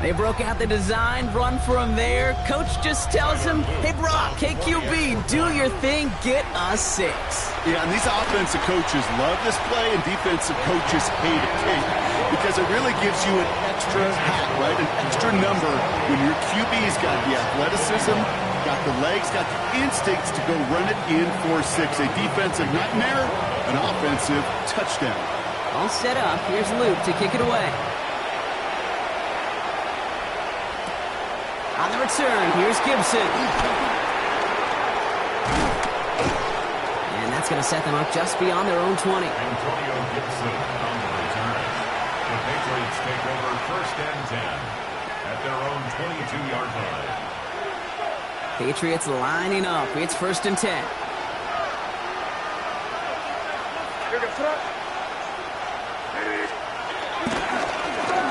They broke out the design, run for him there. Coach just tells him, hey, Brock, hey, QB, do your thing, get us 6. Yeah, and these offensive coaches love this play, and defensive coaches hate it, because it really gives you an extra hat, right? An extra number when your QB's got the athleticism, got the legs, got the instincts to go run it in for 6. A defensive nightmare, an offensive touchdown. All set up. Here's Luke to kick it away. On the return, here's Gibson. And that's going to set them up just beyond their own 20. Antonio Gibson on the return. The Patriots take over first and 10 at their own 22-yard line. Patriots lining up. It's first and 10.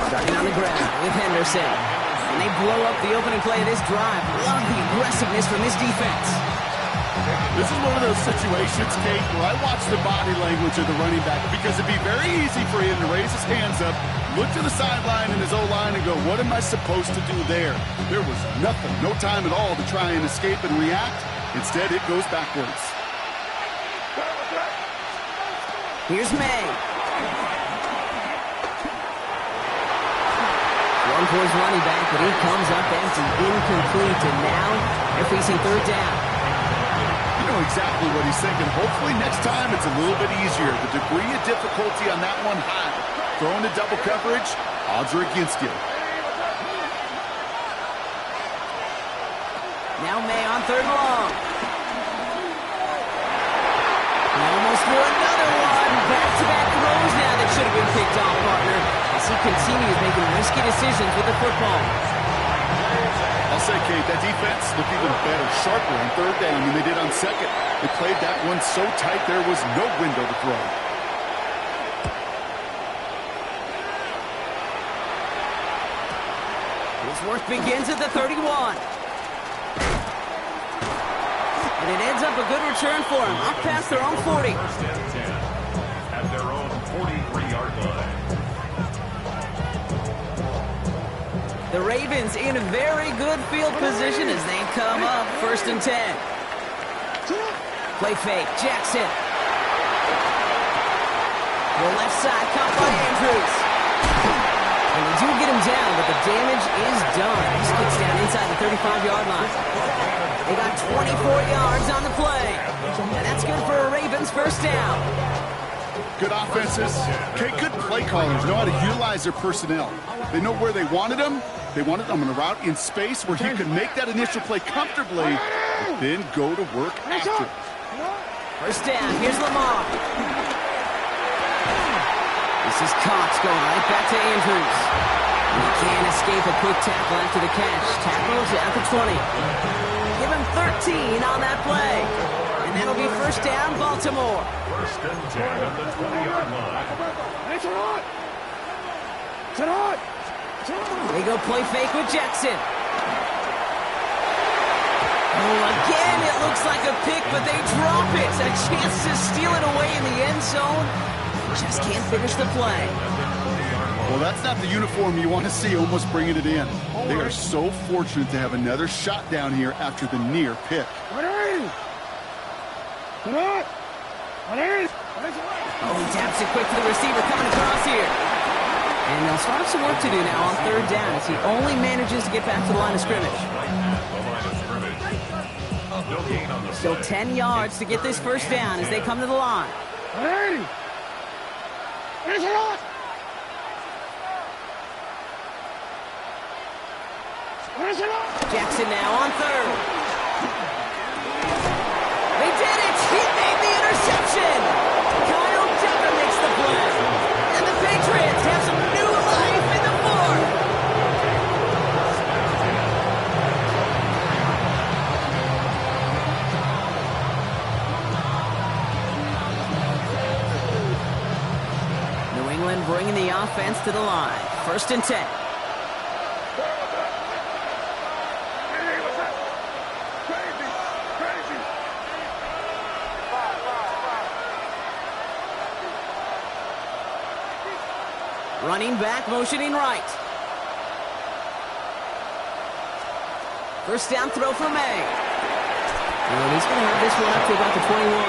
Starting on the ground with Henderson. And they blow up the opening play of this drive. Love the aggressiveness from this defense. This is one of those situations, Kate, where I watch the body language of the running back because it'd be very easy for him to raise his hands up, look to the sideline in his O-line and go, what am I supposed to do there? There was nothing, no time at all to try and escape and react. Instead, it goes backwards. Here's May. One towards running back, but he comes up empty, incomplete, and now they're facing third down. You know exactly what he's thinking. Hopefully next time it's a little bit easier. The degree of difficulty on that one high. Throwing to double coverage, odds are against you. Now May on third and long. He almost threw another one. Back-to-back throws now that should have been picked off, partner, as he continues making risky decisions with the football. I'll say, Kate, that defense looked even better, sharper on third down than they did on second. They played that one so tight there was no window to throw. Worth begins at the 31. And it ends up a good return for him. Up past their own 40. First and 10 at their own 43-yard line. The Ravens in a very good field position as they come up. First and 10. Play fake. Jackson. The left side caught by Andrews. And they do get him down, but the damage is done. He gets down inside the 35-yard line. They got 24 yards on the play. And that's good for a Ravens first down. Good offenses. Okay, good play callers know how to utilize their personnel. They know where they wanted them. They wanted them on a route in space where he could make that initial play comfortably, but then go to work after. First down. Here's Lamar. This is Cox going right back to Andrews. And he can't escape a quick tackle after the catch. Tackles at the 20. Give him 13 on that play. And that'll be first down, Baltimore. First and 10 at the 20-yard line. They go play fake with Jackson. Oh, again, it looks like a pick, but they drop it. A chance to steal it away in the end zone. Just can't finish the play. Well, that's not the uniform you want to see almost bringing it in. They are so fortunate to have another shot down here after the near pick. Oh, he taps it quick to the receiver coming across here. And they'll start some work to do now on third down as he only manages to get back to the line of scrimmage. Still 10 yards to get this first down as they come to the line. Jackson now on third. They did it! He made the interception! Kyle Decker makes the play. And the Patriots have some new life in the fourth. New England bringing the offense to the line. First and 10. Running back, motioning right. First down throw for May. And he's going to have this one up to about the 21.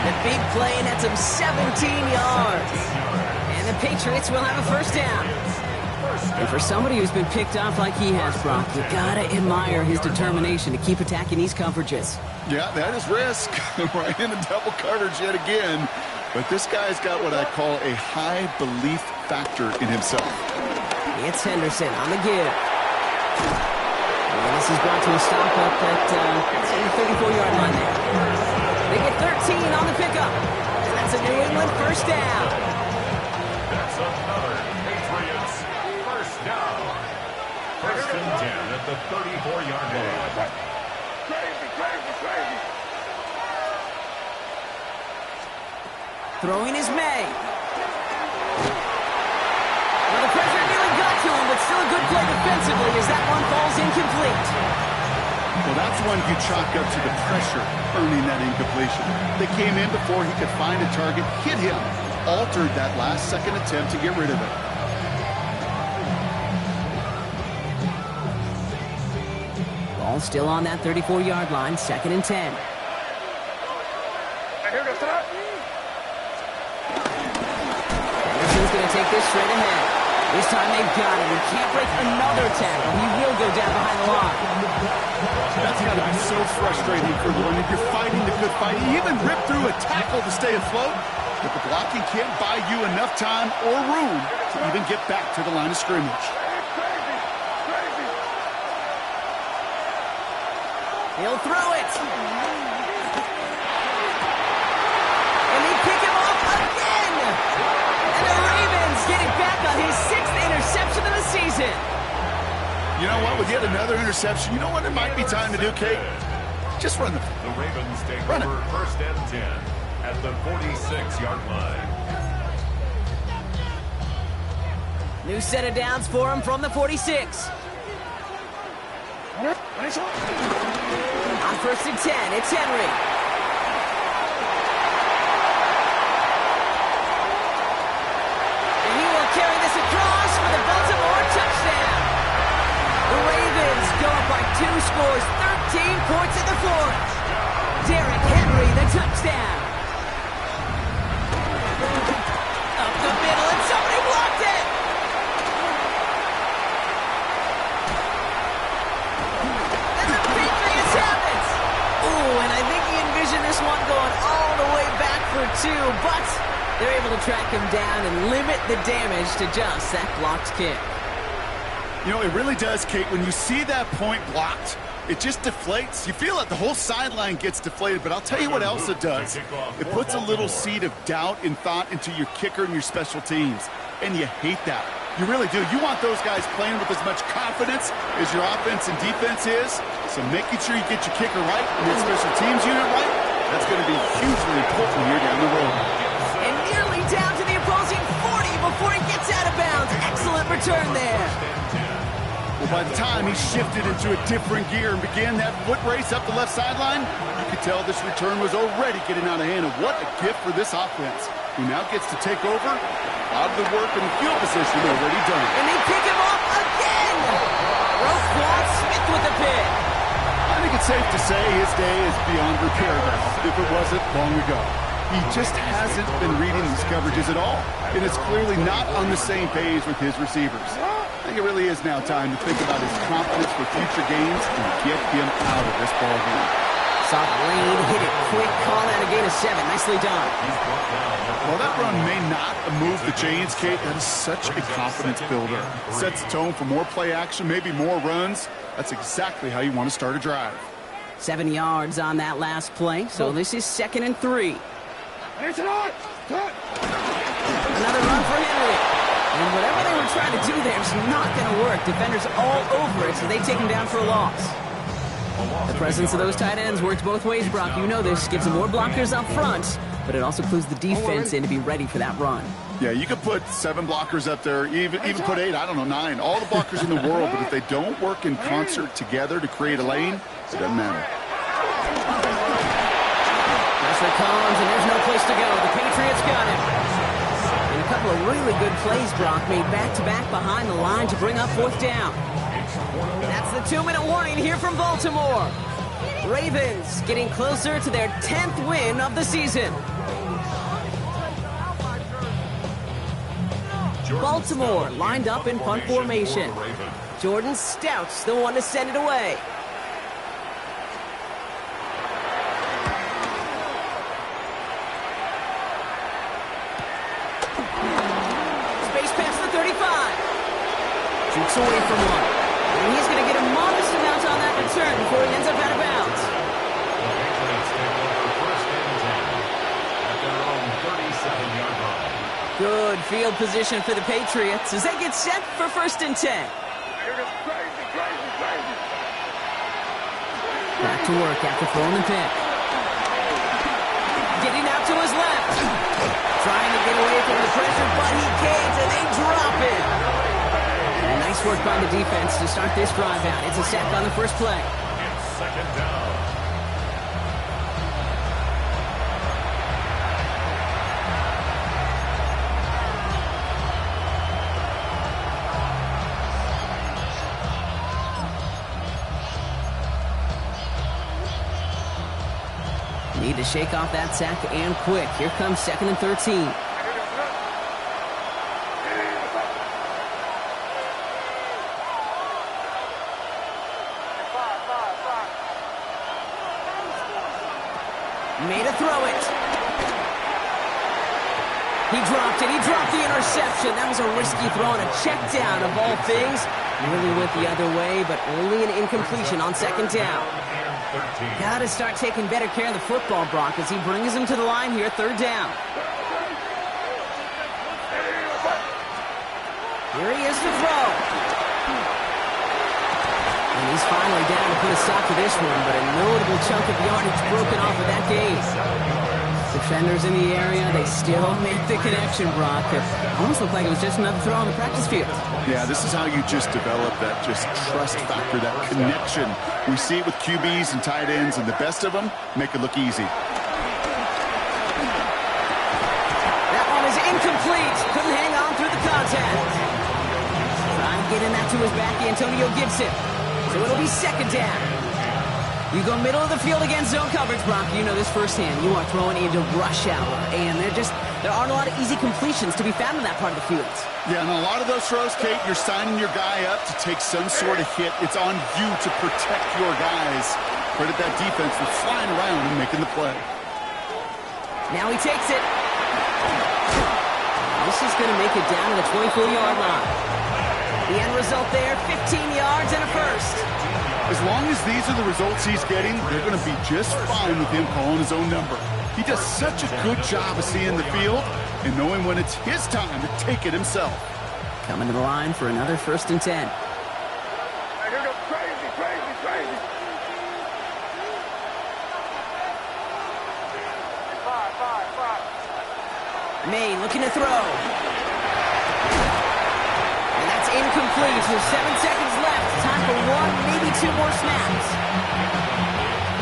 The big play, and that's him 17 yards. And the Patriots will have a first down. And for somebody who's been picked off like he has, Brock, you got to admire his determination to keep attacking these coverages. Yeah, that is risk. Right into double coverage yet again. But this guy's got what I call a high belief factor in himself. It's Henderson on the give. And this is brought to a stop up at the 34-yard line there. They get 13 on the pickup. And that's a New England first down. That's another Patriots first down. First and 10 at the 34-yard line. Throwing is May. Well, the pressure nearly got to him, but still a good play to defensively as that one falls incomplete. Well, that's one you chalk up to the pressure earning that incompletion. They came in before he could find a target, hit him, altered that last-second attempt to get rid of it. Ball still on that 34-yard line, 2nd and 10. Anderson's going to take this straight ahead. This time they've got him. He can't break another tackle. He will go down behind the line. That's got to be so frustrating for the one. If you're fighting the good fight, he even ripped through a tackle to stay afloat, but the blocking can't buy you enough time or room to even get back to the line of scrimmage. He'll throw it. And they pick him off again. And the Ravens get it back on his 6th interception of the season. You know what? With yet another interception, you know what it might be time to do, Kate? Just run the... The Ravens take over 1st and 10 at the 46-yard line. New set of downs for him from the 46. On 1st and 10, it's Henry. And he will carry this across for the Baltimore touchdown. The Ravens go up by 2 scores, 13 points in the 4th. Derrick Henry, the touchdown. Up the middle, and somebody blocked it. And I think he envisioned this one going all the way back for 2, but they're able to track him down and limit the damage to just that blocked kick. You know, it really does, Kate. When you see that point blocked, it just deflates. You feel like the whole sideline gets deflated, but I'll tell you what else it does. It puts a little seed of doubt and thought into your kicker and your special teams, and you hate that. You really do. You want those guys playing with as much confidence as your offense and defense is. So making sure you get your kicker right and your special teams unit right, that's going to be hugely important here down the road. And nearly down to the opposing 40 before he gets out of bounds. Excellent return there. Well, by the time he shifted into a different gear and began that foot race up the left sideline, you could tell this return was already getting out of hand. And what a gift for this offense, who now gets to take over. A lot of the work in the field position already done. And they pick him off again. Roquan Smith with the pick. I think it's safe to say his day is beyond repair now, if it wasn't long ago. He just hasn't been reading these coverages at all, and it's clearly not on the same page with his receivers. I think it really is now time to think about his confidence for future games and get him out of this ball game. Saw the lane, hit it quick, call out a gain of 7. Nicely done. While that run may not move the chains, Kate, that is such a confidence builder. Sets the tone for more play action, maybe more runs. That's exactly how you want to start a drive. 7 yards on that last play, so this is 2nd and 3. Another run for Henry. And whatever they were trying to do there is not going to work. Defenders all over it, so they take him down for a loss. The presence of those tight ends works both ways, Brock. You know this. Gives them more blockers up front, but it also clues the defense in to be ready for that run. Yeah, you could put 7 blockers up there, even put 8, I don't know, 9. All the blockers in the world, but if they don't work in concert together to create a lane, it doesn't matter. Pressure comes, and there's no place to go. The Patriots got him. And a couple of really good plays, Brock, made back-to-back behind the line to bring up 4th down. That's the 2-minute warning here from Baltimore. Ravens getting closer to their 10th win of the season. Baltimore lined up in punt formation. Jordan Stout's the one to send it away. Space past the 35. Shoots away from one. And he's going to get a modest amount on that return before he ends up out of bounds. The Patriots take over 1st and 10 at their own 37-yard line. Good field position for the Patriots as they get set for 1st and 10. Back to work after throwing the pick. Getting out to his left. Trying to get away from the pressure, but he can't, and they drop it. A nice Nice work by the defense to start this drive out. It's a sack on the first play. It's second down. Need to shake off that sack and quick. Here comes 2nd and 13. Made a throw it. He dropped it. He dropped the interception. That was a risky throw and a check down of all things. Really went the other way, but only an incompletion on 2nd down. Got to start taking better care of the football, Brock, as he brings him to the line here, 3rd down. Here he is to throw. And he's finally down to put a stop to this one, but a notable chunk of yardage broken off of that game. Defenders in the area, they still make the connection, Brock. It almost looked like it was just another throw on the practice field. Yeah, this is how you just develop that just trust factor, that connection. We see it with QBs and tight ends, and the best of them make it look easy. That one is incomplete. Couldn't hang on through the contact. Trying to get in that to his back, Antonio Gibson. So it'll be 2nd down. You go middle of the field against zone coverage, Brock. You know this firsthand. You are throwing into rush hour, and there aren't a lot of easy completions to be found in that part of the field. Yeah, and a lot of those throws, Kate, you're signing your guy up to take some sort of hit. It's on you to protect your guys. Credit that defense for flying around and making the play. Now he takes it. This is going to make it down to the 24-yard line. The end result there, 15 yards and a first. As long as these are the results he's getting, they're going to be just fine with him calling his own number. He does such a good job of seeing the field and knowing when it's his time to take it himself. Coming to the line for another 1st and 10. Here goes crazy, crazy, crazy. 5. Maine looking to throw. And that's incomplete with 7 seconds left. Time for 1, maybe 2 more snaps.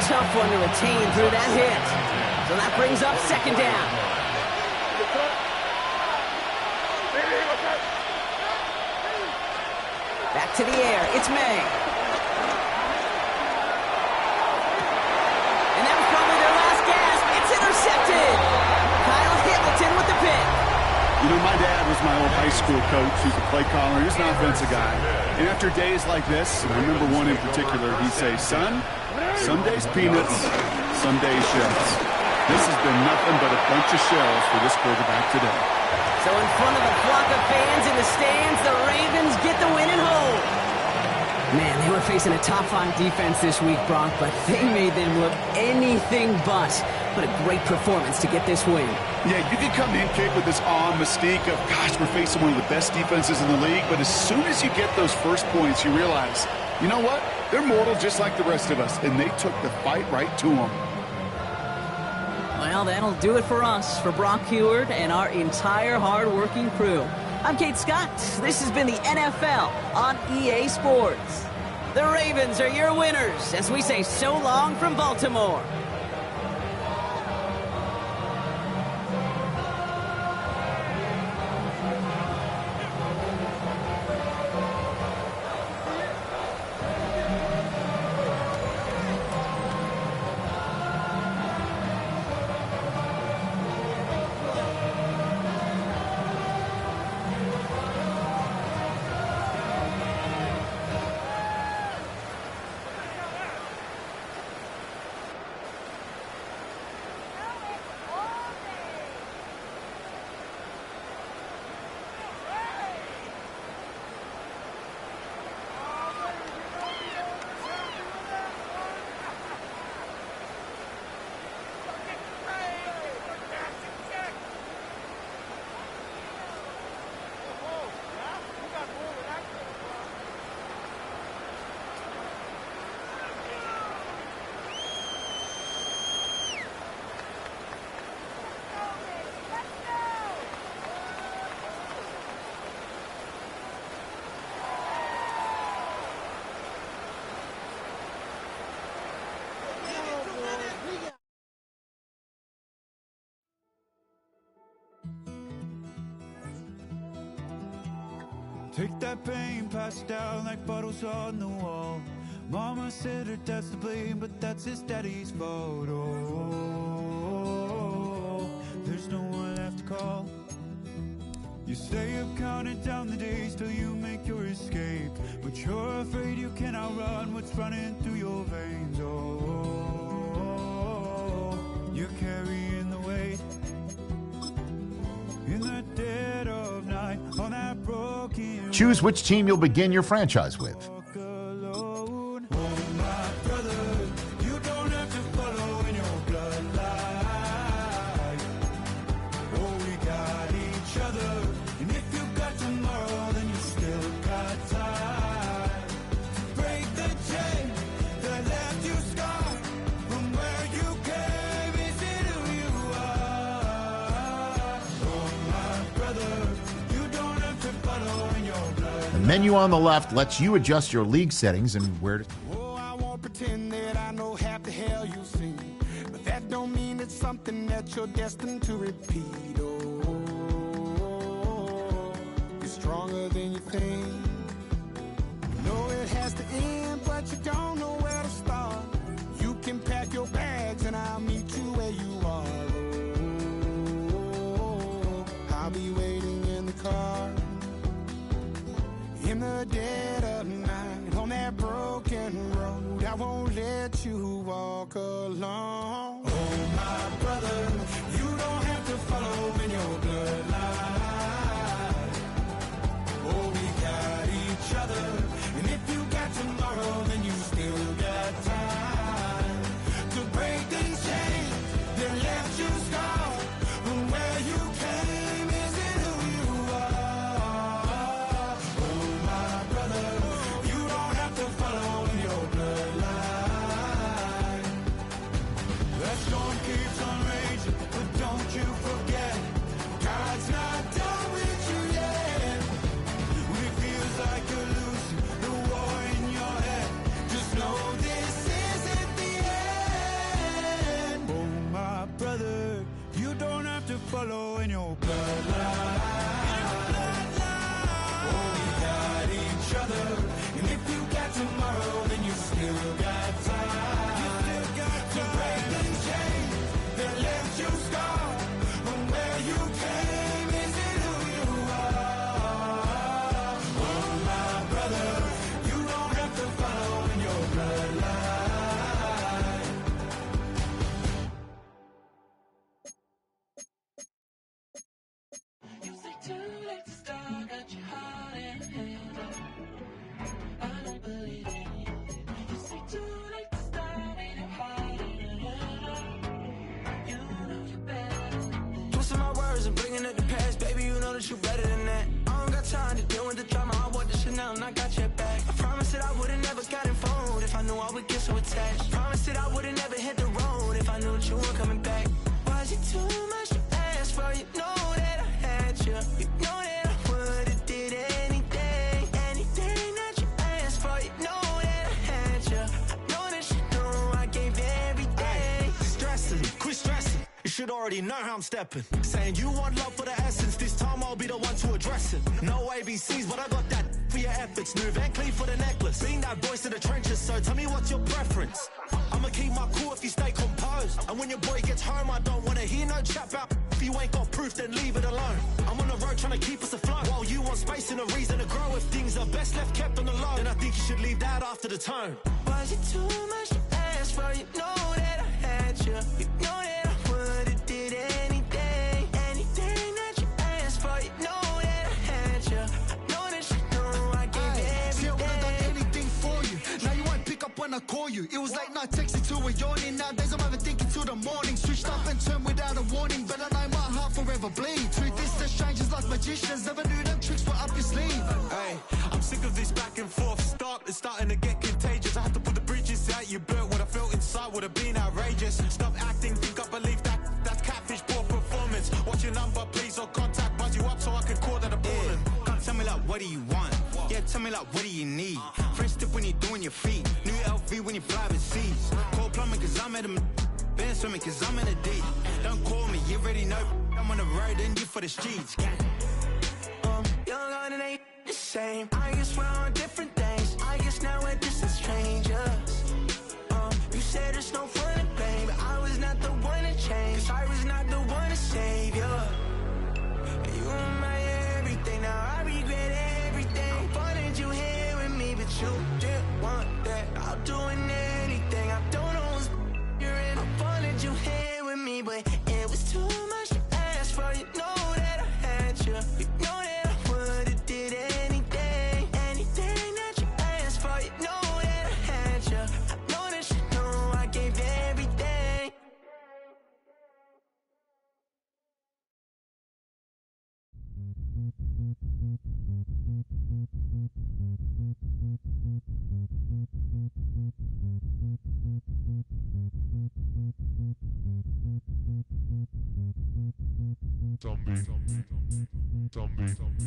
Tough one to retain through that hit. So that brings up 2nd down. Back to the air. It's May. And that was probably their last gasp. It's intercepted. Kyle Hamilton with the pick. You know, my dad was my old high school coach. He was a play caller. He was an offensive guy. And after days like this, and I remember one in particular, he'd say, son, some days peanuts, some days shells. This has been nothing but a bunch of shells for this quarterback today. So in front of a flock of fans in the stands, the Ravens get the win and hold. Man, they were facing a top-5 defense this week, Brock, but they made them look anything but. What a great performance to get this win. Yeah, you can come in, Kate, with this awe and mystique of, gosh, we're facing one of the best defenses in the league, but as soon as you get those first points, you realize, you know what? They're mortal just like the rest of us, and they took the fight right to them. Well, that'll do it for us, for Brock Heward and our entire hard-working crew. I'm Kate Scott. This has been the NFL on EA Sports. The Ravens are your winners as we say so long from Baltimore. Take that pain, pass it down like bottles on the wall. Mama said her dad's to blame, but that's his daddy's fault. Oh, there's no one left to call. You stay up counting down the days till you make your escape, but you're afraid you can outrun what's running through your veins. Oh, you're carrying the weight in the dead of night on that broken. Choose which team you'll begin your franchise with. The menu on the left lets you adjust your league settings and where to... Oh, I won't pretend that I know half the hell you've seen, but that don't mean it's something that you're destined to repeat. Oh, you're stronger than you think. You know it has to end, but you don't know where to start. You can pack your bags and I'll meet you where you are. Oh, I'll be waiting in the car. In the dead of night, on that broken road, I won't let you walk alone. Oh, my brother, you don't have to follow in your bloodline. Oh, we got each other, and if you got tomorrow, then you still got time to break these chains that left you scarred from where you came. Is it who you are? Follow in your bloodline. Oh, we got each other, and if you got tomorrow, then you still got time. To break these chains that left you scarred from where you came. Is it who you are? Oh, my brother, you don't have to follow in your bloodline. You better than that. I don't got time to deal with the drama. I want the Chanel and I got your back. I promise that I would've never gotten phoned if I knew I would get so attached. I promise that I would've never hit the road if I knew that you weren't coming back. Was it too much to ask for? You know that I had you. You know that I would've did anything, anything that you asked for. You know that I had you. I know that you know I gave everything. Stressing, quit stressing. You should already know how I'm stepping. Saying you want love for the essence. This time I'll be the one to address it. No ABCs, but I got that for your efforts. New Van Cleef for the necklace. Being that voice in the trenches, so tell me what's your preference. I'ma keep my cool if you stay composed. And when your boy gets home, I don't wanna hear no chat about. If you ain't got proof, then leave it alone. I'm on the road trying to keep us afloat. While you want space and a reason to grow. If things are best left kept on the low, then I think you should leave that after the tone. Was it too much to ask for? You know that I had you. You know that I would've did anything, anything that you asked for. You know that I had you. I know that you know I gave everything. See, I would've done anything for you. Now you won't pick up when I call you. It was late night texting till we're yawning. Nowadays I'm overthinking till the morning. Switched up and turned without a warning, but I know my heart forever bleeds. Truth is, the strangers like magicians. Never knew them tricks were up your sleeve. Hey, I'm sick of this back and forth. It's starting to get contagious. I had to put the bridges out you built. What I felt inside would have been outrageous. Stop acting, think I believe that. That's catfish, poor performance. What's your number, please, or contact. Buzz you up so I can call that a ballin'. Can't tell me like, what do you want? Yeah, tell me like, what do you need? Fresh tip when you're doing your feet. New LV when you fly overseas. Call plumbing cause I'm at a... Been swimming cause I'm in a deep. Don't call me, you already know. I'm on the road and you for the streets. Young on and ain't the same. same. I guess we're on different things. I guess now we're distant strangers. You said there's no fun in pain, but I was not the one to change. 'Cause I was not the one to save you. You were my everything, now I regret everything. I wanted you here with me, but you didn't want that. I'll do anything, I don't know what's you're in. I wanted you here with me, but it was too much to ask for. You know that I had you. You know that I would've did anything, anything that you asked for. You know that I had you. I know that you know I gave everything. Zombie nation. Zombie nation.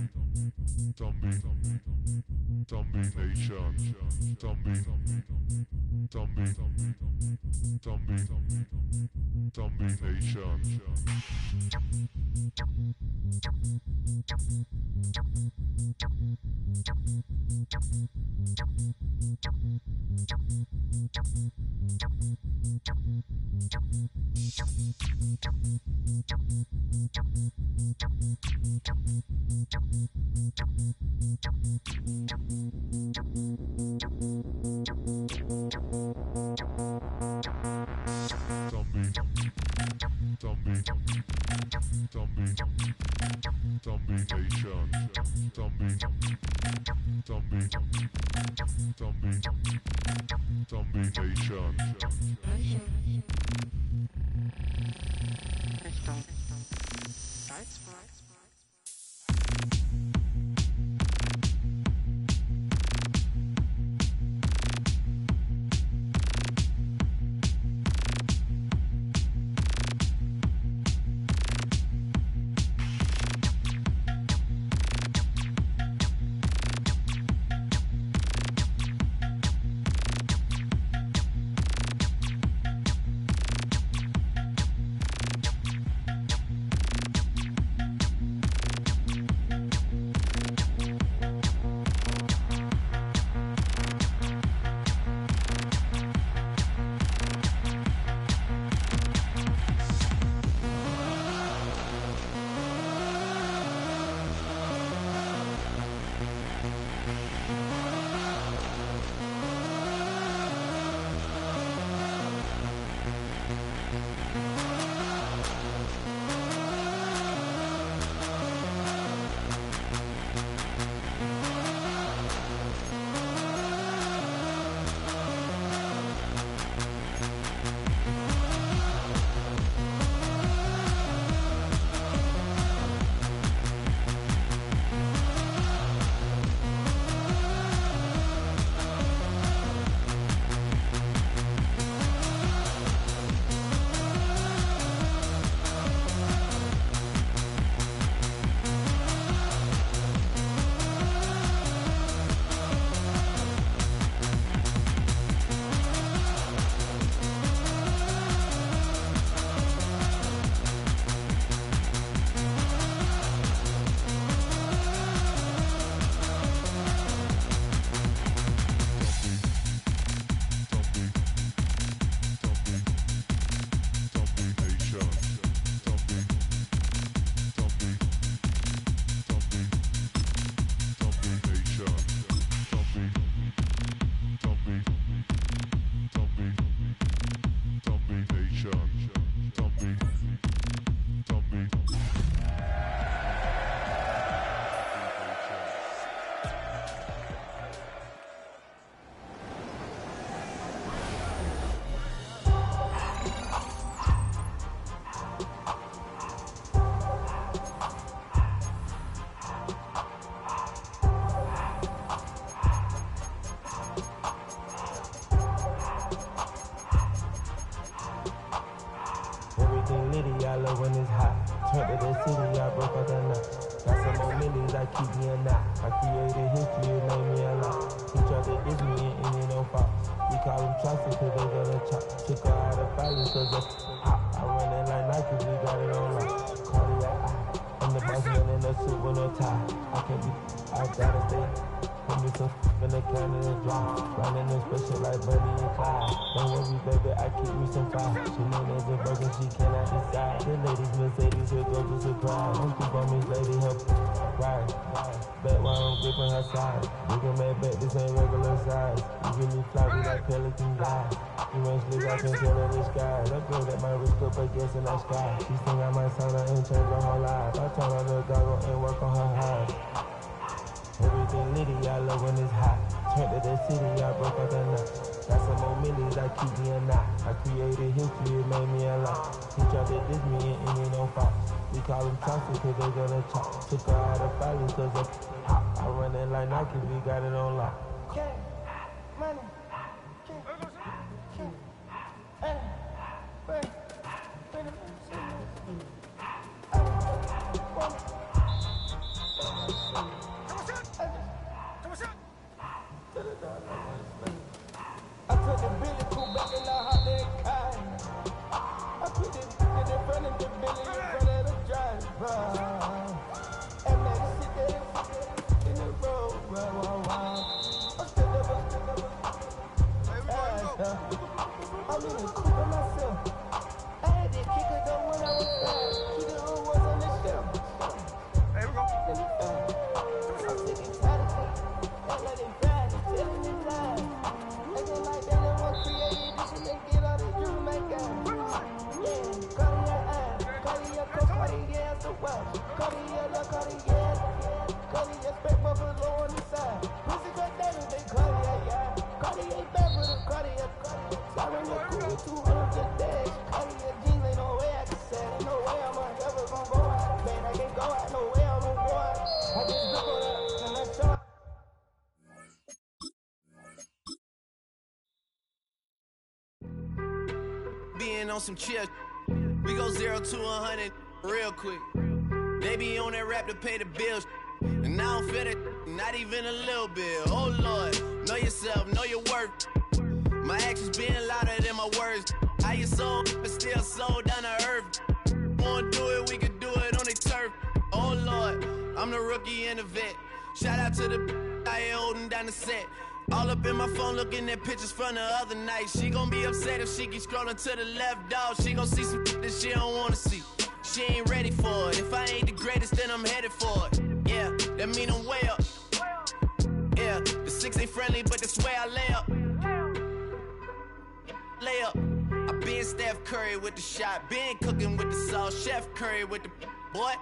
I gotta stay. Put me some in the can of the dry. Running this special like Bunny and Clyde. Don't worry, baby, I keep me some fire. She knows there's a virgin, she cannot decide. The ladies, Mercedes, here goes to surprise. Don't keep on this lady, help right. Bet while I'm gripping her side. You can make bet, this ain't regular size. You give me floppy like Pelican guys. You make sleep, I can tell her the sky. That girl that my wrist put guess in that sky. She think I might sign her and change her whole life. I told her to goggle and work on her eyes. Everything litty, I love when it's hot. Turned to the city, I broke out the nut. Got some more millies, I keep me a knot. I created history, it made me a lot. He tried to diss me and ain't no fault. We call them toxic cause they gonna chop. Took her out of violence cause they hot. I run it like Nike, we got it on lock. Okay, money. I took the Billy cool back in the hot day car. I put it in front of the Billy in front of the driver. And then sit there in the road. I'm still I'm in the coupe by myself. I had that kicker though when I was fast. She the who was on the shelf. Hey, we go. I'm sick and tired of it. Don't let it ride. It's telling it lies. Acting like they don't want creative. This shit they get all the dream make God. Yeah, Cartier eyes. Cartier coat, Cartier the watch. Cartier look, Cartier. Cartier spec bubble low on the side. Pussy got down and they Cartier, yeah. Cartier back with a Cartier. Sorry, no cool, 200 to dash. Cartier jeans, ain't no way I can say. Ain't no way I'm ever gonna go out. Man, I can't go out, no way I'm gonna go out. I just look on that and I show. Being on some chill, we go 0 to 100 real quick. They be on that rap to pay the bills, and I don't feel it, not even a little bit. Oh Lord, know yourself, know your worth. My actions being louder than my words. How you sold, but still sold down to earth. Wanna do it, we can do it on the turf. Oh Lord, I'm the rookie and the vet. Shout out to the I ain't holding down the set. All up in my phone looking at pictures from the other night. She gon' be upset if she keep scrolling to the left, dog. She gon' see some that she don't wanna see. She ain't ready for it. If I ain't the greatest, then I'm headed for it. Yeah, that mean I'm way up. Yeah, the 6 ain't friendly, but that's where I lay up. Lay up. I been Steph Curry with the shot. Been cooking with the sauce. Chef Curry with the boy.